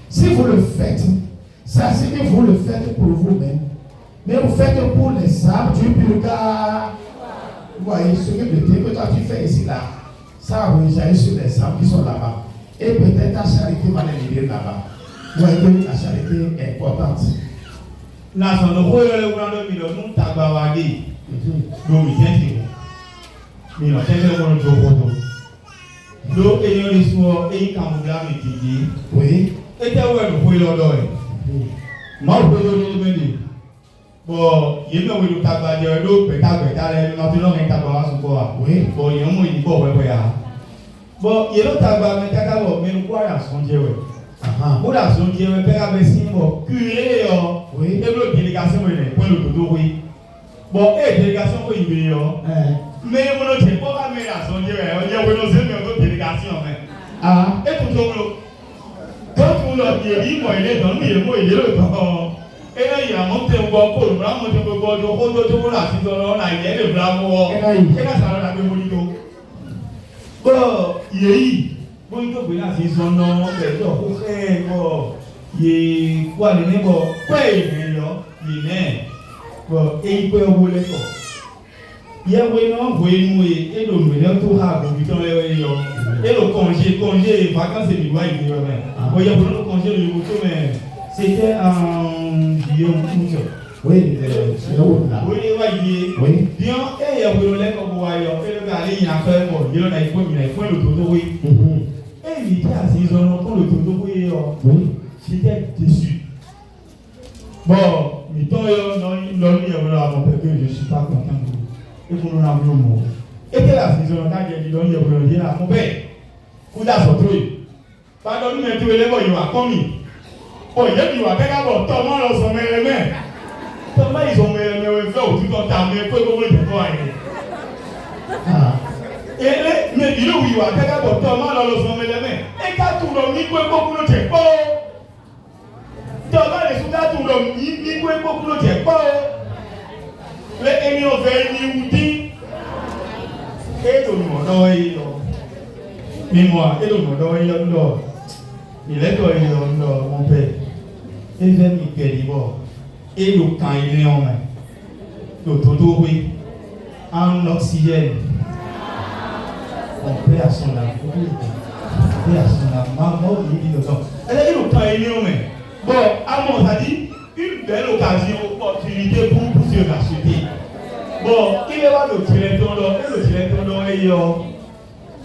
Si vous le faites, ça signifie que vous le faites pour vous-même. Mais vous faites pour les âmes du purgatoire. Vous voyez, ce que toi tu fais ici là, ça va rejaillir sur les âmes qui sont là-bas. Et peut-être ta charité va les libérer là-bas. Vous voyez que la charité est importante. Là, on a le grand million, nous tabawagi. Nous, mais non, c'est le monde de Jokoto. Nous, ayons les soins et quand vous l'avez dit, oui, et tu as oublié de pouvoir l'ordre. Moi, je peux le demander. Bon, il y a eu le tabac de l'eau, peut-être, maintenant, il y a un tabac sur quoi. Oui, bon, il y a un mot, il faut, bon, il y a le tabac, mais tu as mais nous, quoi, il y a son Dieu. Pour la son Dieu, il y a un symbole, curé, oui, et l'autre délégation, point le dodo, oui. Bon, et délégation, oui, il y a. Mais mon autre, c'est pas la son Dieu, on dit, on va nous aimer notre délégation, mais. Et tout le monde, quand on l'a dit, moi, il est dans le moi, il est le temps. Et là, il y a monté un bon pôle, vraiment, monté un bon pôle, on a dit, on a dit, le bravo, et là, ça va la même bonito. Bon, il y a eu, bon, il faut que là, c'est son nom, mais il y a quoi, il y a quoi, il y a bon, et il peut rouler quoi. Il y a vraiment, vous voyez, et le meilleur tour à vous, et le congé, vacances et miroirs, il y a vraiment. Il y a beaucoup de congés, le moto, mais c'était en Guillaume Moussa. Oui, c'est là. Oui, oui. Bien, et il y a beaucoup de gens qui voient, et le gars, il a fait, bon, il a fait le toto, oui. Et il était assis, ils ont le toto, oui. J'étais déçu. Bon, mais tant que je ne suis pas content. Et pour nous avoir un mot. Et que la saison quand il dit donc il y a là mon père. Kuda sotwe. Pardon nous mettre les boys wa komi. Oh, il y a du wa kaka bo tomo lo so mereme. Tomo ils ont mereme we fait au tout temps ta me peu comme le toi. Ah. Et mais il oui wa kaka bo tomo lo so mereme. Et ka tu lo mi ko ko lo te po. Tomo le suda tu lo mi ko ko lo te po. Le eni o ve ni udi. Et tout le monde mémoire, et le monde il est mon père. Et j'aime qu'il est et le temps il est en main. Le todo oui, en oxygène. Mon père a son âme. Mon père a son âme. Maman, il dit le temps. Elle a dit le temps il est en main. Bon, à mon avis, une belle occasion, opportunité pour se racheter. Bon, il est là le directeur et le directeur est là.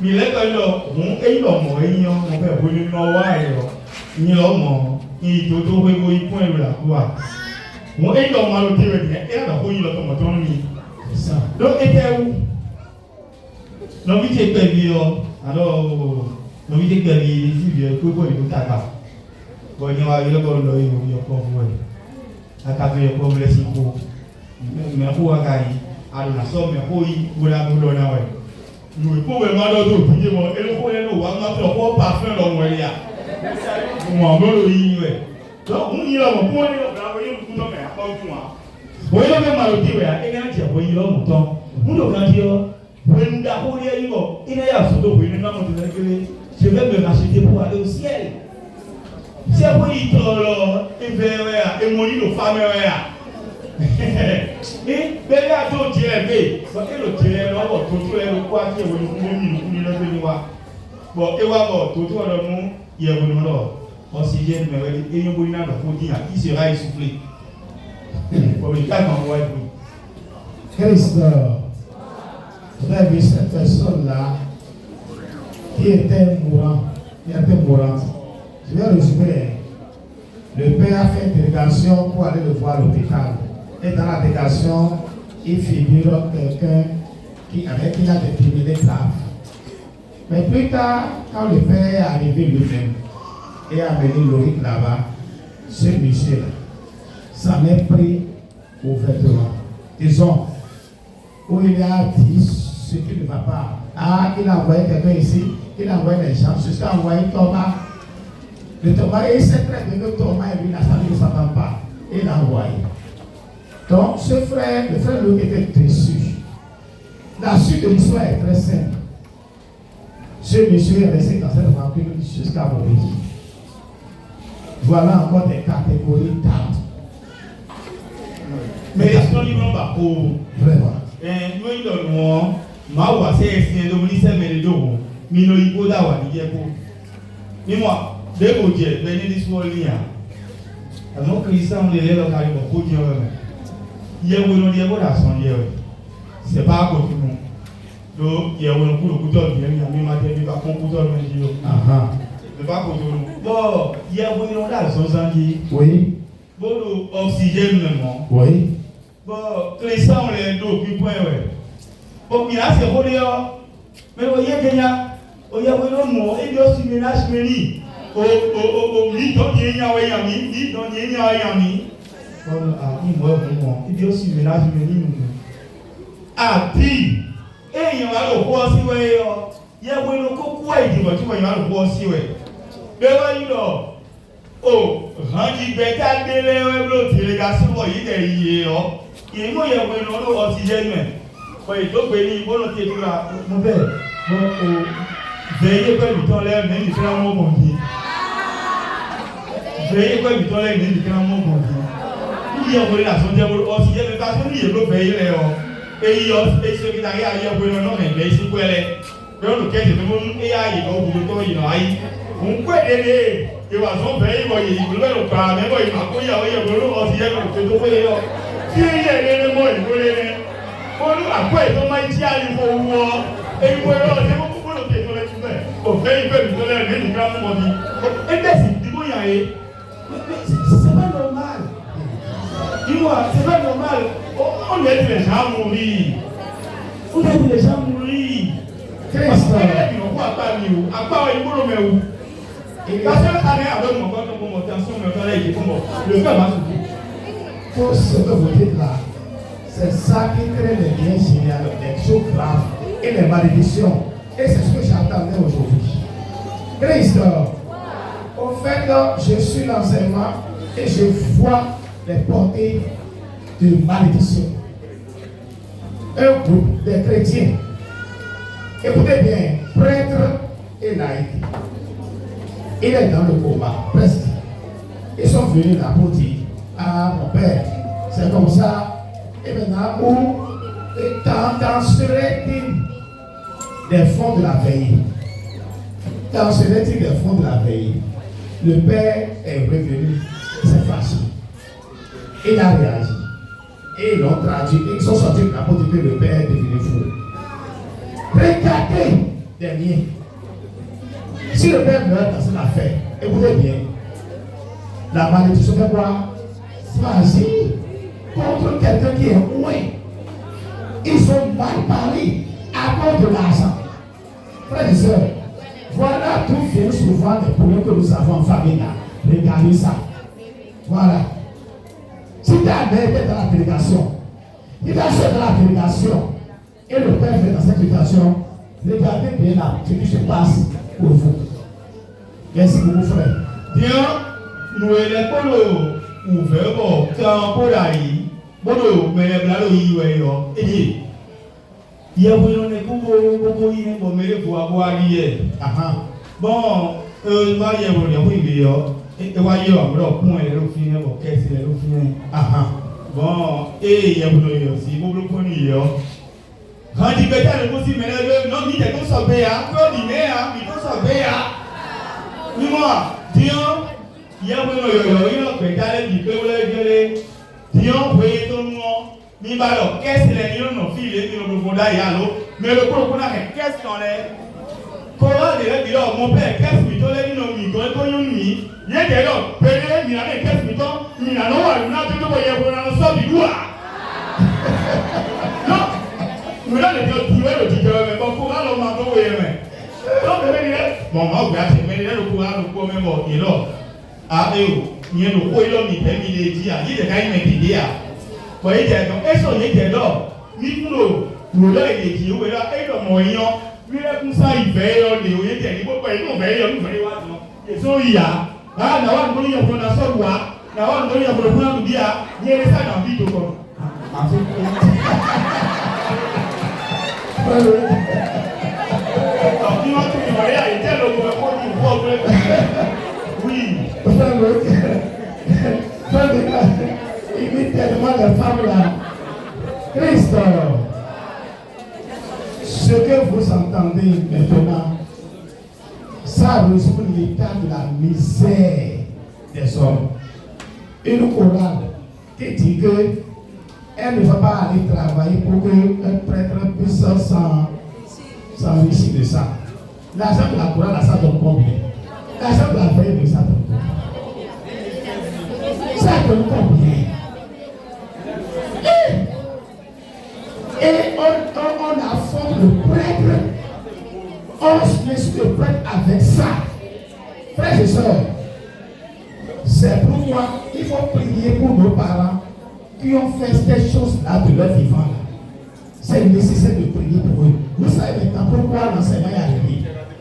Il est là, mon père voulait nous voir. Il est là, il doit trouver un point de la croix. Mon est là, le directeur, et là, il est là, c'est ça. Donc, il était où? Non, il était perdu. Alors, non, il était perdu. Il dit, il faut que vous tabac. Bon, il y a un peu de l'eau, il y a un peu de l'eau. Mais pour gagner, alors la somme est pour y la boulot là ouais. Nous pouvons demander aux autres et le faut aller voir notre propre parfum dans le là. Moi on le y ouais. Donc on y là on peut aller là voyez nous nous mais pas tout moi. Voyez même mal dit ouais et quand tu voyez là mouton. Nous le quand dire when da pour y aller il y a photo pour nous non de que je vais me racheter pour aller au ciel. C'est pour y tolo et vers et mon île femme ouais. Et bẹ́ẹ̀ yà tó tirẹ̀ bẹ́ẹ̀ bọ́ ẹ lò tirẹ̀ lọ́wọ́ tó tó ẹ lò kó àti ẹ̀wọ̀n ní fún mi ní lọ́dún ní wa bọ́ ẹ wá bọ̀ tó tó ọ̀dọ̀ mú ìyẹ̀wò ní lọ oxygène mẹ́wẹ́ eyín bó ní náà lọ́kọ́ dín à kí sera essoufflé bọ̀ ìka kan wá ìbò. Christ, vous avez vu cette personne-là qui était mourante. Je vais résumer. Le père a fait une délégation pour aller le voir à l'hôpital. Et dans la délégation, il figure quelqu'un avec qui il a des criminels graves. Mais plus tard, quand le père est arrivé lui-même et a amené Loïc là-bas, ce monsieur-là, ça m'a pris ouvertement. Disons, où il a dit ce qui ne va pas. Ah, il a envoyé quelqu'un ici, il a envoyé des gens, jusqu'à envoyer Thomas. Le Thomas, il sait très bien que Thomas et lui, la famille ne s'entendent pas. Il l'a envoyé. Donc, ce frère, le frère Luc était déçu. La suite de l'histoire est très simple. Ce monsieur est resté dans cette vampire jusqu'à mourir. Voilà encore des catégories d'âmes. Mais est-ce qu'on y va pas pour vraiment? Nous, il donne moi, ma voix, c'est essayer de vous laisser mes deux. Mais nous, il faut d'avoir dit pour. Mais moi, dès que Dieu, venez d'histoire lien. Alors, Christian, les lèvres carrément pour Dieu. Il y a un peu de son Dieu. C'est pas à côté de nous. Donc, il y a un peu de couteau, il y a un peu de couteau, il y a pas à côté de nous. Bon, il y a un peu de son Dieu. Oui. Bon, oxygène même. Oui. Bon, Christian, les deux, puis point, ouais. Bon, il y a ces volets. Mais vous voyez qu'il y a un peu de mots, et il y a aussi ménage meni. Ni don ye nya we yami, ni don ye nya yami. On a dit moi vraiment, il dit aussi ménage meni nous. Ah ti, eh yon a le ko si we yo. Ye we no ko ku ai di mo ti mo yon a le ko si we. Be wa yi lo. Oh, rangi beta dele we blo délégation wo yi de yi yo. Ye mo ye we no lo oxygène. Ko yi do pe ni bo lo ti tu la mo be. Mo o veillez pẹ̀lú tọ́lẹ̀ ní ìfẹ́ wọn mọ̀ ní. Veillez pẹ̀lú tọ́lẹ̀ ní ìfẹ́ wọn mọ̀ ní. Ní ìyẹ̀wò ní àsọjẹ́ ọtí yẹ́ mi bá tó ní ìyẹ̀wò bẹ̀yẹ rẹ̀ ọ. Èyí èsì òkìtà yẹ́ ayẹ̀wò náà náà mẹ̀gbẹ́ sí pẹ́lẹ́. Bẹ́ẹ̀ ló kẹ́sì tó mú ẹ̀yà àyẹ̀wò òbúrò tó yìí náà ayé. Òun kú èdèdè ìwà tó bẹ̀yẹ ìwọ̀ yìí ìgbòló bẹ̀rù pa mẹ́bọ̀ ìmọ̀ àkóyàwó ìyẹ̀wò ọtí yẹ́ mi tó pé yọ. Kí ẹ̀yẹ̀ rẹ̀ mọ̀ ìgbólé rẹ̀. Olú àpò ètò máa ń tí àyẹ̀wò wọ. Èyí wọ ẹ̀rọ ọ̀dẹ́ oh, very good, vous allez aller nous faire mon vie. Et bien, c'est pas normal. Dis-moi, c'est pas normal. On laisse les gens mourir. Vous avez déjà mouru. Christ. Il n'y a pas de mieux. À part une boule, mais où? Parce que l'année avec mon compte, mon attention, mon travail, le fait va souffrir. Tout ce que vous dites là, c'est ça qui crée les liens généalogiques, les choses graves et les malédictions. Et c'est ce que j'attendais aujourd'hui. Christ, au fait, je suis l'enseignement et je vois les portées de malédiction. Un groupe de chrétiens, écoutez bien, prêtre et laïc, il est dans le coma, presque. Ils sont venus là pour dire à mon père, c'est comme ça, et maintenant, où serait-il des fonds de la veille? Quand serait-il des fonds de la veille? Le père est revenu, c'est facile. Il a réagi. Et ils l'ont traduit. Ils sont sortis de la porte que le père est devenu fou. Regardez des liens. Si le père meurt dans cette affaire, écoutez bien, la malédiction fait quoi? Agir contre quelqu'un qui est loin. Ils sont mal parlés à cause de l'argent. Frères et sœurs, voilà tout vient souvent des problèmes que nous avons en famille là. Regardez ça. Voilà. Si ta mère était dans la délégation, si ta soeur est dans la délégation, et le père est dans cette situation, regardez bien là ce qui se passe pour vous. Merci beaucoup, frère. Bien, nous les ouvert quand pour la y, bon, mais les blagues y ouais, et il y a besoin de beaucoup y pour me le voir hier. Bon, marié bon, il y a et voyez on le point le finir pour qu'est-ce que le finir. Bon, et il y a besoin aussi pour le point y quand il peut être aussi mais non ni de tout ça béa, quoi dîner hein, il tout ça béa. Dis-moi, Dieu il y a besoin de pétale du peuple gueulé. Dieu voyait tout le monde. Mi balo, qu'est-ce que les gens ont filé qui nous font d'ailleurs, mais le problème est qu'est-ce qu'on est. Comment dire mon père, qu'est-ce que tu as dit non, mi quand on mi, il y a des gens, père, mi a qu'est-ce que tu as, mi a non, on a tout le monde pour la sorte du doigt. Non, nous là les gens tu veux le dire mais bon comment l'on m'a donné mais. Non, mais mon m'a ouvert, mais le courant nous comme bon, il là. Ah, il y a une fois il m'a permis de dire, il y a des gars qui m'ont dit, quoi il dit donc, est-ce qu'on est là, ni nous là il dit, ou là, et le moyen, lui là comme ça il fait, il dit, il dit, pourquoi il nous fait, il nous fait quoi non, ils sont il y a, ah, là on nous y a pour la sorte quoi, là on nous y a pour le plan nous dire, il y a ça dans vie tout comme, ah c'est donc tu vas tout demander à était le gouvernement du problème. Oui. Il met tellement de femmes là. Christ, ce que vous entendez maintenant, ça résume l'état de la misère des hommes. Une chorale qui dit qu'elle ne va pas aller travailler pour qu'un prêtre puisse s'enrichir de ça. L'argent de la chorale, ça donne combien? L'argent de la veille, ça donne combien? Ça donne combien? Et on affronte le prêtre. On se laisse le prêtre avec ça. Frères et sœurs, c'est pourquoi il faut prier pour nos parents qui ont fait ces choses-là de leur vivant. C'est nécessaire de prier pour eux. Vous savez maintenant pourquoi l'enseignement est arrivé.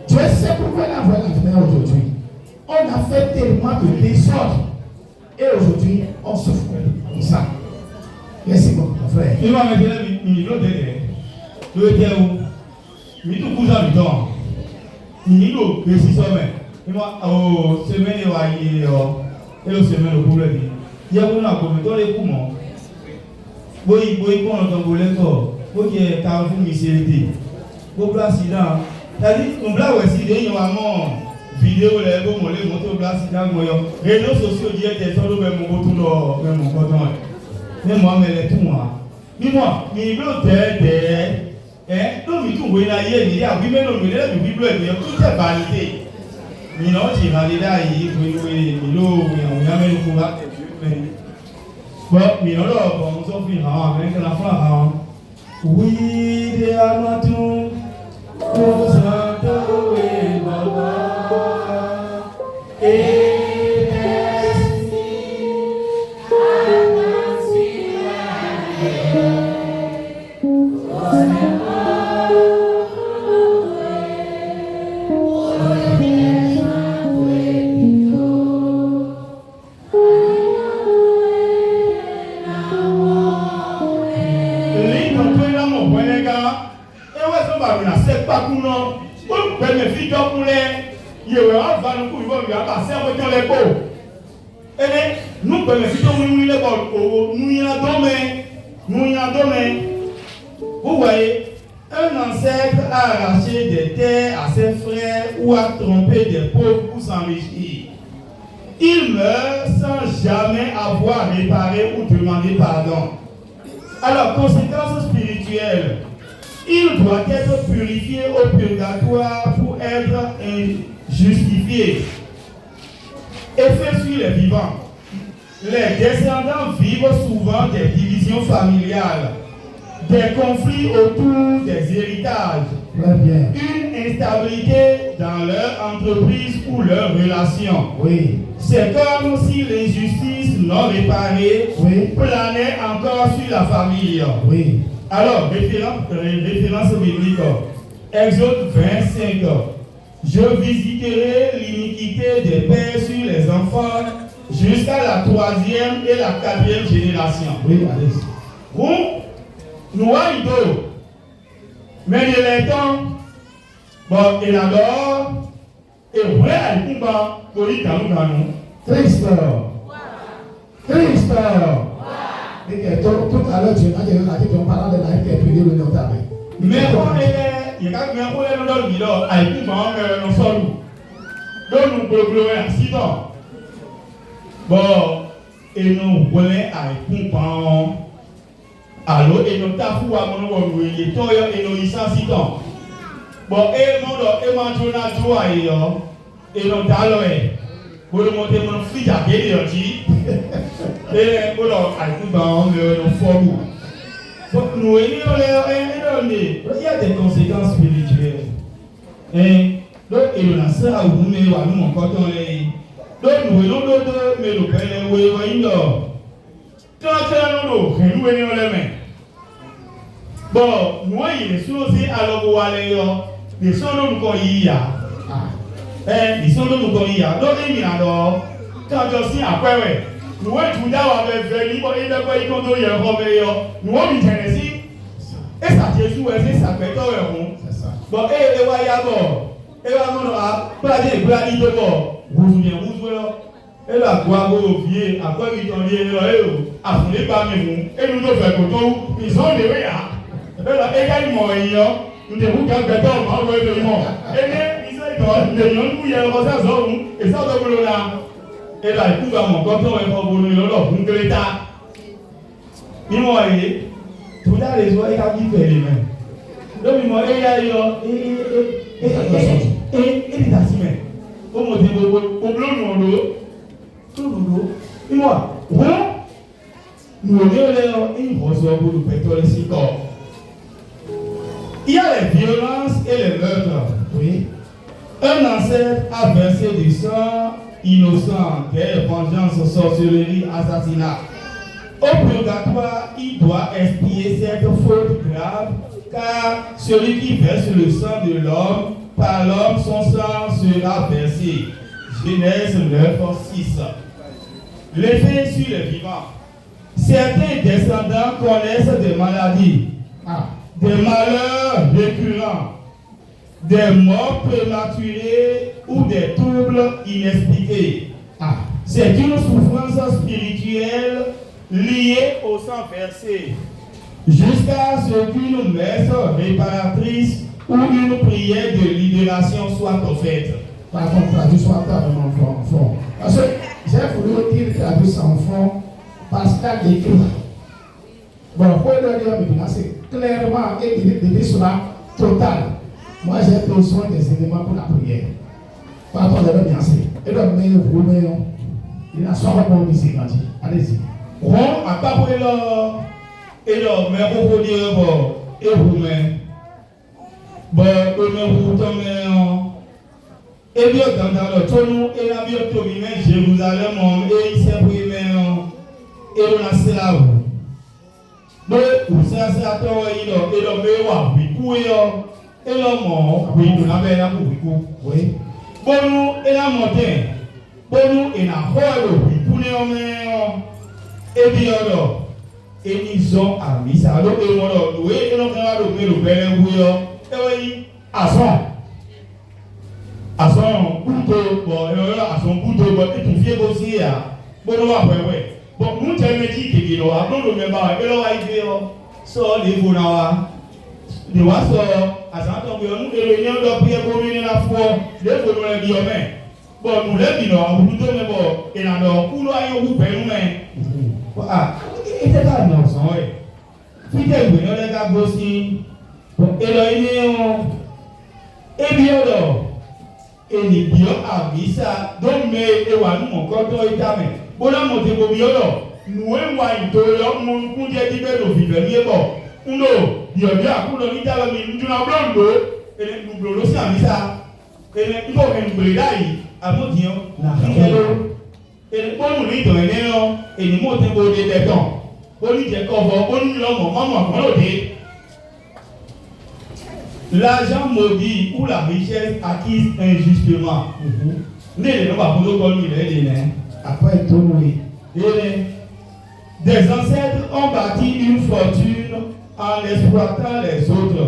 Dieu sait pourquoi il a envoyé l'enseignement aujourd'hui. On a fait tellement de désordre. Et aujourd'hui, on souffre comme ça. Merci beaucoup, mon frère. Il va me dire, il va me dire, il va me dire, il va me dire, il va me dire, il va oh, semaine il va y et le semaine au problème. Il y a un argument dans les poumons. Oui, pour notre problème, pour qu'il y ait 40 misérité. Pour placer là, c'est-à-dire, on blague aussi, il y a un vidéo, les beaux mollets, monter au place, les réseaux sociaux disent que c'est le même retour, même mon coton. Mais moi, mais les tout moi. Mais moi, il veut t'aider. Donc, il trouve là, il y a oui, mais non, mais là, il veut dire tout est validé. Mais non, tu vas aller là, il y a même le pouvoir. Bon, mais non, on s'en fout, avec la foi, Oui, de Amatou, pour Santo et Baba. Et vous voyez, un ancêtre a arraché des terres à ses frères ou a trompé des pauvres pour s'enrichir. Il meurt sans jamais avoir réparé ou demandé pardon. Alors, conséquence spirituelle, il doit être purifié au purgatoire pour être justifié. Effet sur les vivants. Les descendants vivent souvent des divisions familiales, des conflits autour des héritages, une instabilité dans leur entreprise ou leurs relations. Oui. C'est comme si l'injustice non réparée planait encore sur la famille. Oui. Alors, référence biblique, Exode 25. Je visiterai l'iniquité des pères sur les enfants jusqu'à la 3e et la 4e génération. Oui, allez. Bon, nous avons mais il est temps, bon, il adore, et vrai, il combat pour y nous. Christ. Christ. Et tout à l'heure, tu m'as dit que ton parent de la vie est prié le nom de ta main. Mais quand il y a un peu de l'eau, il y a un sol. Donc nous pouvons accident. Bon, et nous voulons aller pour alors, et nous t'avons à mon nom, et nous y sommes. Bon, et nous avons et nous t'allons. Pour monter mon fils à Guédion, et pour nous follow. Donc, nous il y a des conséquences spirituelles. Et donc, il y a ça à vous, mais nous encore dans les. Donc, nous venons d'autres, mais nous prenons les quand nous nous les mains. Bon, nous, il est aussi à l'eau, les sons nous connaissons. Ils sont nous connaissons. Donc, il y a quand je suis après, nous avons tout d'abord fait, nous avons mis Tennessee. Et ça, Jésus, ça fait tout. Bon, et voilà, et voilà, plané de bord. Vous voyez, et la gloire au pied, après ils t'ont dit, à fond les pas mes mots, et nous nous faisons tout, ils ont des réa. Et là, également, nous devons faire des temps, envoyer le monde. Et ils ont des gens qui ont ça, et ça, de là. Et là, il coupe à mon canton, et on va vous leur faire l'État. Ils m'ont dit, tout là, les oies, ils ont dit, les mains. Donc, ils m'ont dit, et les assimènes. Au blanc, nous, moi, nous il y a les violences et les meurtres. Oui. Un ancêtre a versé du sang innocent, guerre, vengeance, sorcellerie, assassinat. Au purgatoire, il doit expier cette faute grave, car celui qui verse le sang de l'homme, par l'homme, son sang sera versé. Genèse 9, 6. L'effet sur les vivants. Certains descendants connaissent des maladies, des malheurs récurrents, des morts prématurées ou des troubles inexpliqués. C'est une souffrance spirituelle liée au sang versé, jusqu'à ce qu'une messe réparatrice ou une prière de libération soit offerte. Par contre, traduit soit en fond. Parce que j'ai voulu dire traduit en fond parce qu'il y a écrit. Bon, pour le dire, c'est clairement et cela total. Moi, j'ai besoin des éléments pour la prière. Par contre, je vais bien sûr. Et donc, il a soit bon ici, allez-y. Bon, à part pour et mais on peut dire, et vous-même. Bon, vous tombez et bien dans le tonneau et la biotomie, Jérusalem, et il s'est pris, et on a cela. Bon, vous savez, à toi, il a meilleur, et le mort, oui, nous avons la pour oui. Bon, nous, et la montagne, bon, nous, et la folle, oui, pour les hommes, et bien, et ils ont amis, ça, alors, et on a, et on a le bel, et oui, à son couteau, bon, à son couteau, bon, et tout fier aussi, bon, on va faire, ouais. Bon, nous, tu as dit qu'il y a un peu de même, et l'on va y faire, so, les bounawa. Nous avons à Saint-Omer, nous réunions de prière pour venir la foi, les bonhommes les biomènes. Bon, nous les binons, nous donnons bon, et là, nous allons vous payer nous-mêmes. Ah, et c'est pas non, ça, oui. Si tu es venu, les gars, aussi, et là, il est, et bien, et les bios à Vissa, donc, mais, et voilà, nous, mon corps, il t'a mis. Bon, là, mon débo bio, nous, et moi, il te l'a, mon coup, j'ai dit, mais, nous vivons mieux, bon. Uno, Dieu a pour le nita la mine, tu n'as pas et nous bloquons aussi à Missa. Et nous avons une brédaille à mon Dieu, et nous avons une litre et nous montons au dé des temps. On dit que on nous l'homme, maman, l'argent maudit ou la richesse acquise injustement. Nous ne pas pour nous comme il est né. Après tout, oui. Des ancêtres ont bâti une fortune en exploitant les autres.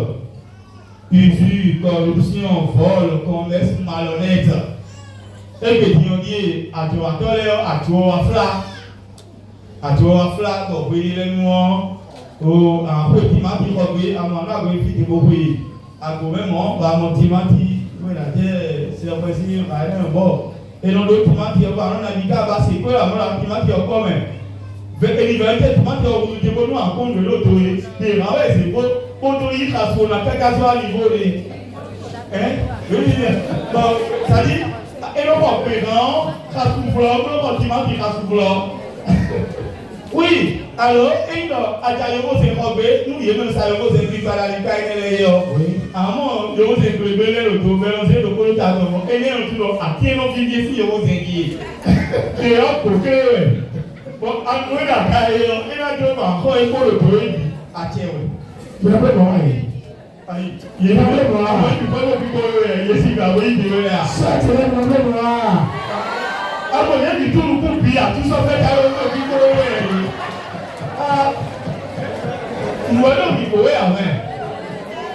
Usure, corruption, vol, commerce malhonnête. Et que Dieu dit à toi, à toi, pour payer les noirs, ou un petit mati, à mon avis, qui est beaucoup. À même, mon petit mati, c'est la précision, un bon. Et non, le petit mati, on a dit c'est quoi la petit mati en commun. Et il va être tout le monde en compte de l'autre. Et là, c'est bon. Pour tout le monde, on a fait qu'à soit à niveau des. Ça dit, et l'on va perdre, ça souffle, l'on va dire ça souffle. Oui, alors, et nous, à Diayo, c'est robé, nous, il y a même ça, il y a des à la licaille, à un moment, il y a des bébés, le dos, mélanger le col, et les autres, à qui l'on vit ici, il y a des inquiets. Et là, pour que. Bon, à nous, la caille, et là, je vais encore un peu le bruit à Thierry. Tu n'as pas de moyen. Il y a un peu de moyen. Tu peux le picoler, il y a si la oui, tu veux là. Ça, c'est le problème là. Ah, bon, il y a du tout le coup, puis tout ça fait à le picoler. Ah, nous allons picoler avant.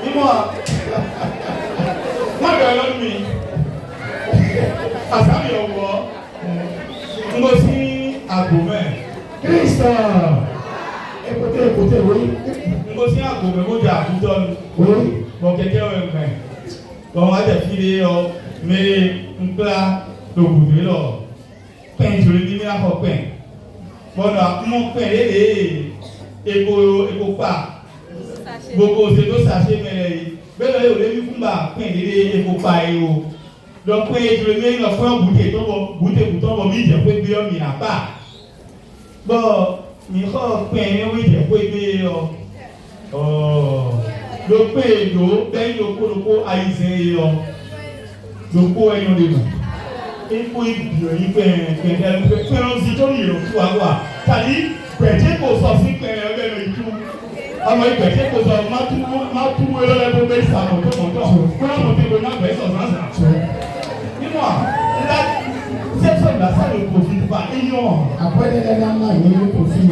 Dis-moi. Moi, je vais l'ennuyer. Ah, ça, il y a un peu. Nous aussi. À Goumé. Christ! Écoutez, oui. Nous aussi à Goumé, nous à Bouton. Oui. Bon, quelqu'un est vrai. Bon, on va défiler, mais un plat de goûter là. Pain, je le dis, mais à quoi pain? Bon, là, mon pain, et pas. Beaucoup, c'est deux sachets, mais là, il y a eu un pain, et pas. Donc, je le mets dans le point goûter, bouton, midi, après, bien, il n'y a pas. Bon, il faut pain, oui, après, le pain d'eau, le pot haïtien, le pot ayant des mains. Il faut il fait un ziton, il faut avoir. C'est-à-dire, peut-être qu'on s'en fout, mais tout. Alors, peut-être qu'on s'en fout, ma tout, le problème, ça monte, comment monter le nom, ça. Dis-moi, cette femme-là, ça ne profite pas. Après, il y a un profit.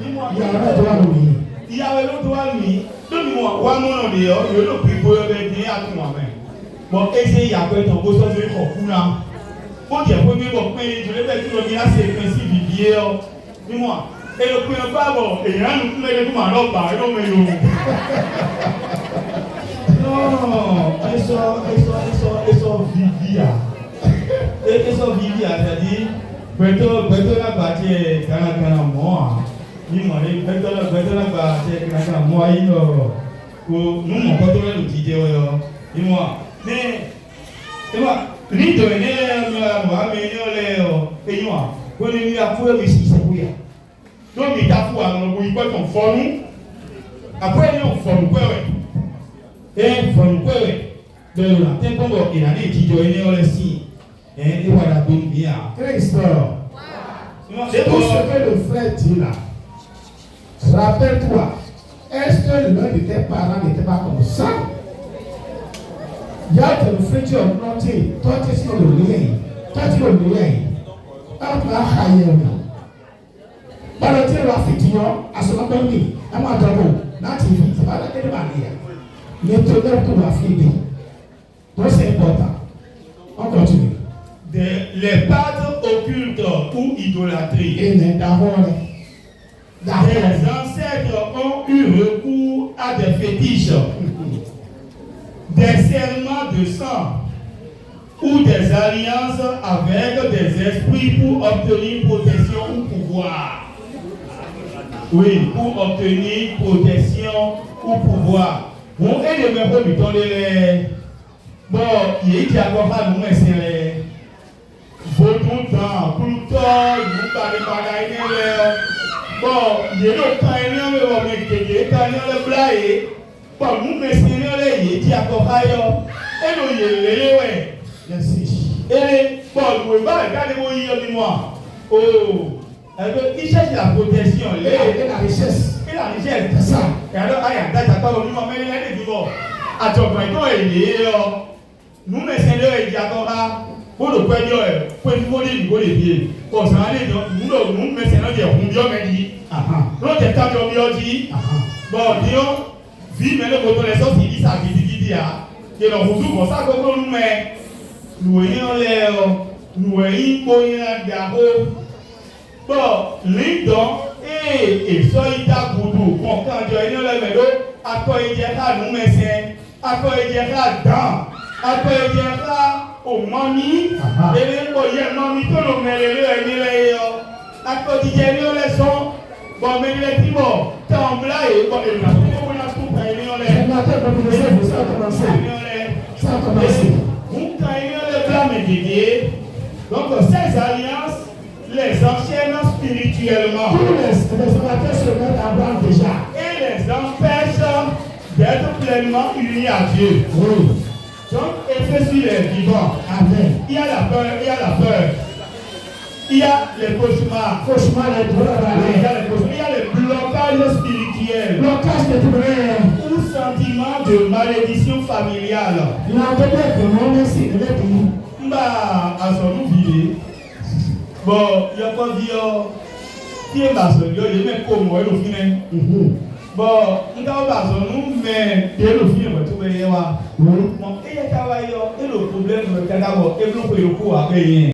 Dis-moi, il y a un droit de lui. Il y a un droit de lui. Donne-moi, moi, mon nom, il y a le prix pour le bien à tout moi-même. Bon, essayez après ton beau sens de l'eau. Bon, Dieu, pour me bon, je vais faire tout le bien, c'est le principe du biais. Dis-moi, et le prix pas bon, et il y a un nous met le coup en l'eau, par exemple, mais non, ils sont vivia. Ils sont vivia, c'est-à-dire, peut-être la bâtie, quand moi, dis-moi, peut-être la bâtie, quand moi, nous, mon pote, le petit, dis-moi, mais, dis-moi, l'idée, moi, mais, et moi, quand il y a fouet, mais si c'est fouillé. Donc, il y a fouet, on ne peut pas qu'on forme. Après, nous formons quoi? Et formons quoi? De la tête comme il a dit qu'il y a une aussi. Et voilà, donc bien. Christophe. C'est Tout ce que le frère dit là, rappelle-toi, est-ce que l'un de tes parents n'était pas comme ça? Il y a le frère qui a monté, toi tu es sur le lien, toi tu es le lien, quand tu as haï, par le tir la fitillon, à ce moment-là, à moi d'abord, là tu vis, c'est pas la tête de manière. Mais tu dois tout la fille. Donc c'est important. On continue. Les pâtres occultes ou idolâtries. Et les d'abord, Les ancêtres ont eu recours à des fétiches, des serments de sang ou des alliances avec des esprits pour obtenir protection ou pouvoir. Oui, pour obtenir protection ou pouvoir. Bon, et les mêmes du temps les. Bon, il y a qui a pas nous c'est Vaudou dans, Pluton, nous parlons pas bon, il y a le canyon, mais il y a le canyon, le blaye. Bon, nous, mais c'est le qui a pas et nous, il y a merci. et bon, nous, regardez-moi, il y a moi. Oh, il cherche la protection, Et la richesse. et la richesse, c'est ça. Et alors, il y a pas de moment, mais il y a des divorces. Attends, quand il est là, nous, mais c'est le qui a pas pour le point de pour le niveau des pieds. Bon, ça allait nous, mais c'est là qui est bien, mais dit. L'autre est quand on dit. Bon, disons, vie, mais le bouton les autres, il dit ça, qui dit, et donc, vous comme ça, comme nous, mais nous ayons l'air, nous ayons moyen d'arrêt. Bon, l'indon, et ça, il a goudou. Bon, quand tu as une lèvre, à quoi il y a nous, mais c'est, à quoi il y a dans, à quoi il y a au mami, et les moyens mami, tout le monde est à quoi il y a les sons, bon, mais les petits mots, tant et bon, et là, on a tout payé, Ça a commencé. vous payez le blanc, mais donc, ces alliances les enchaînent spirituellement. Tous les amateurs se mettent à blanc déjà. Et les empêchent d'être pleinement unis à Dieu. Oui. Donc, Éphésiens les vivants. Amen. Il y a la peur, il y a la peur. Il y a les cauchemars. Cauchemar les douleurs Il y a les cauchemars. Il y a les blocages spirituels. blocage de douleur. Ou sentiment de malédiction familiale. Il a donné que mon merci de l'être. Bah, à son oublié. Bon, il y a pas dit, qui est ma soeur, il y a même comme moi, le film. Bon, il y a pas nous, mais il y a le film, tout le monde. Bon, et il y a et le problème, c'est d'abord, et le coup à payer.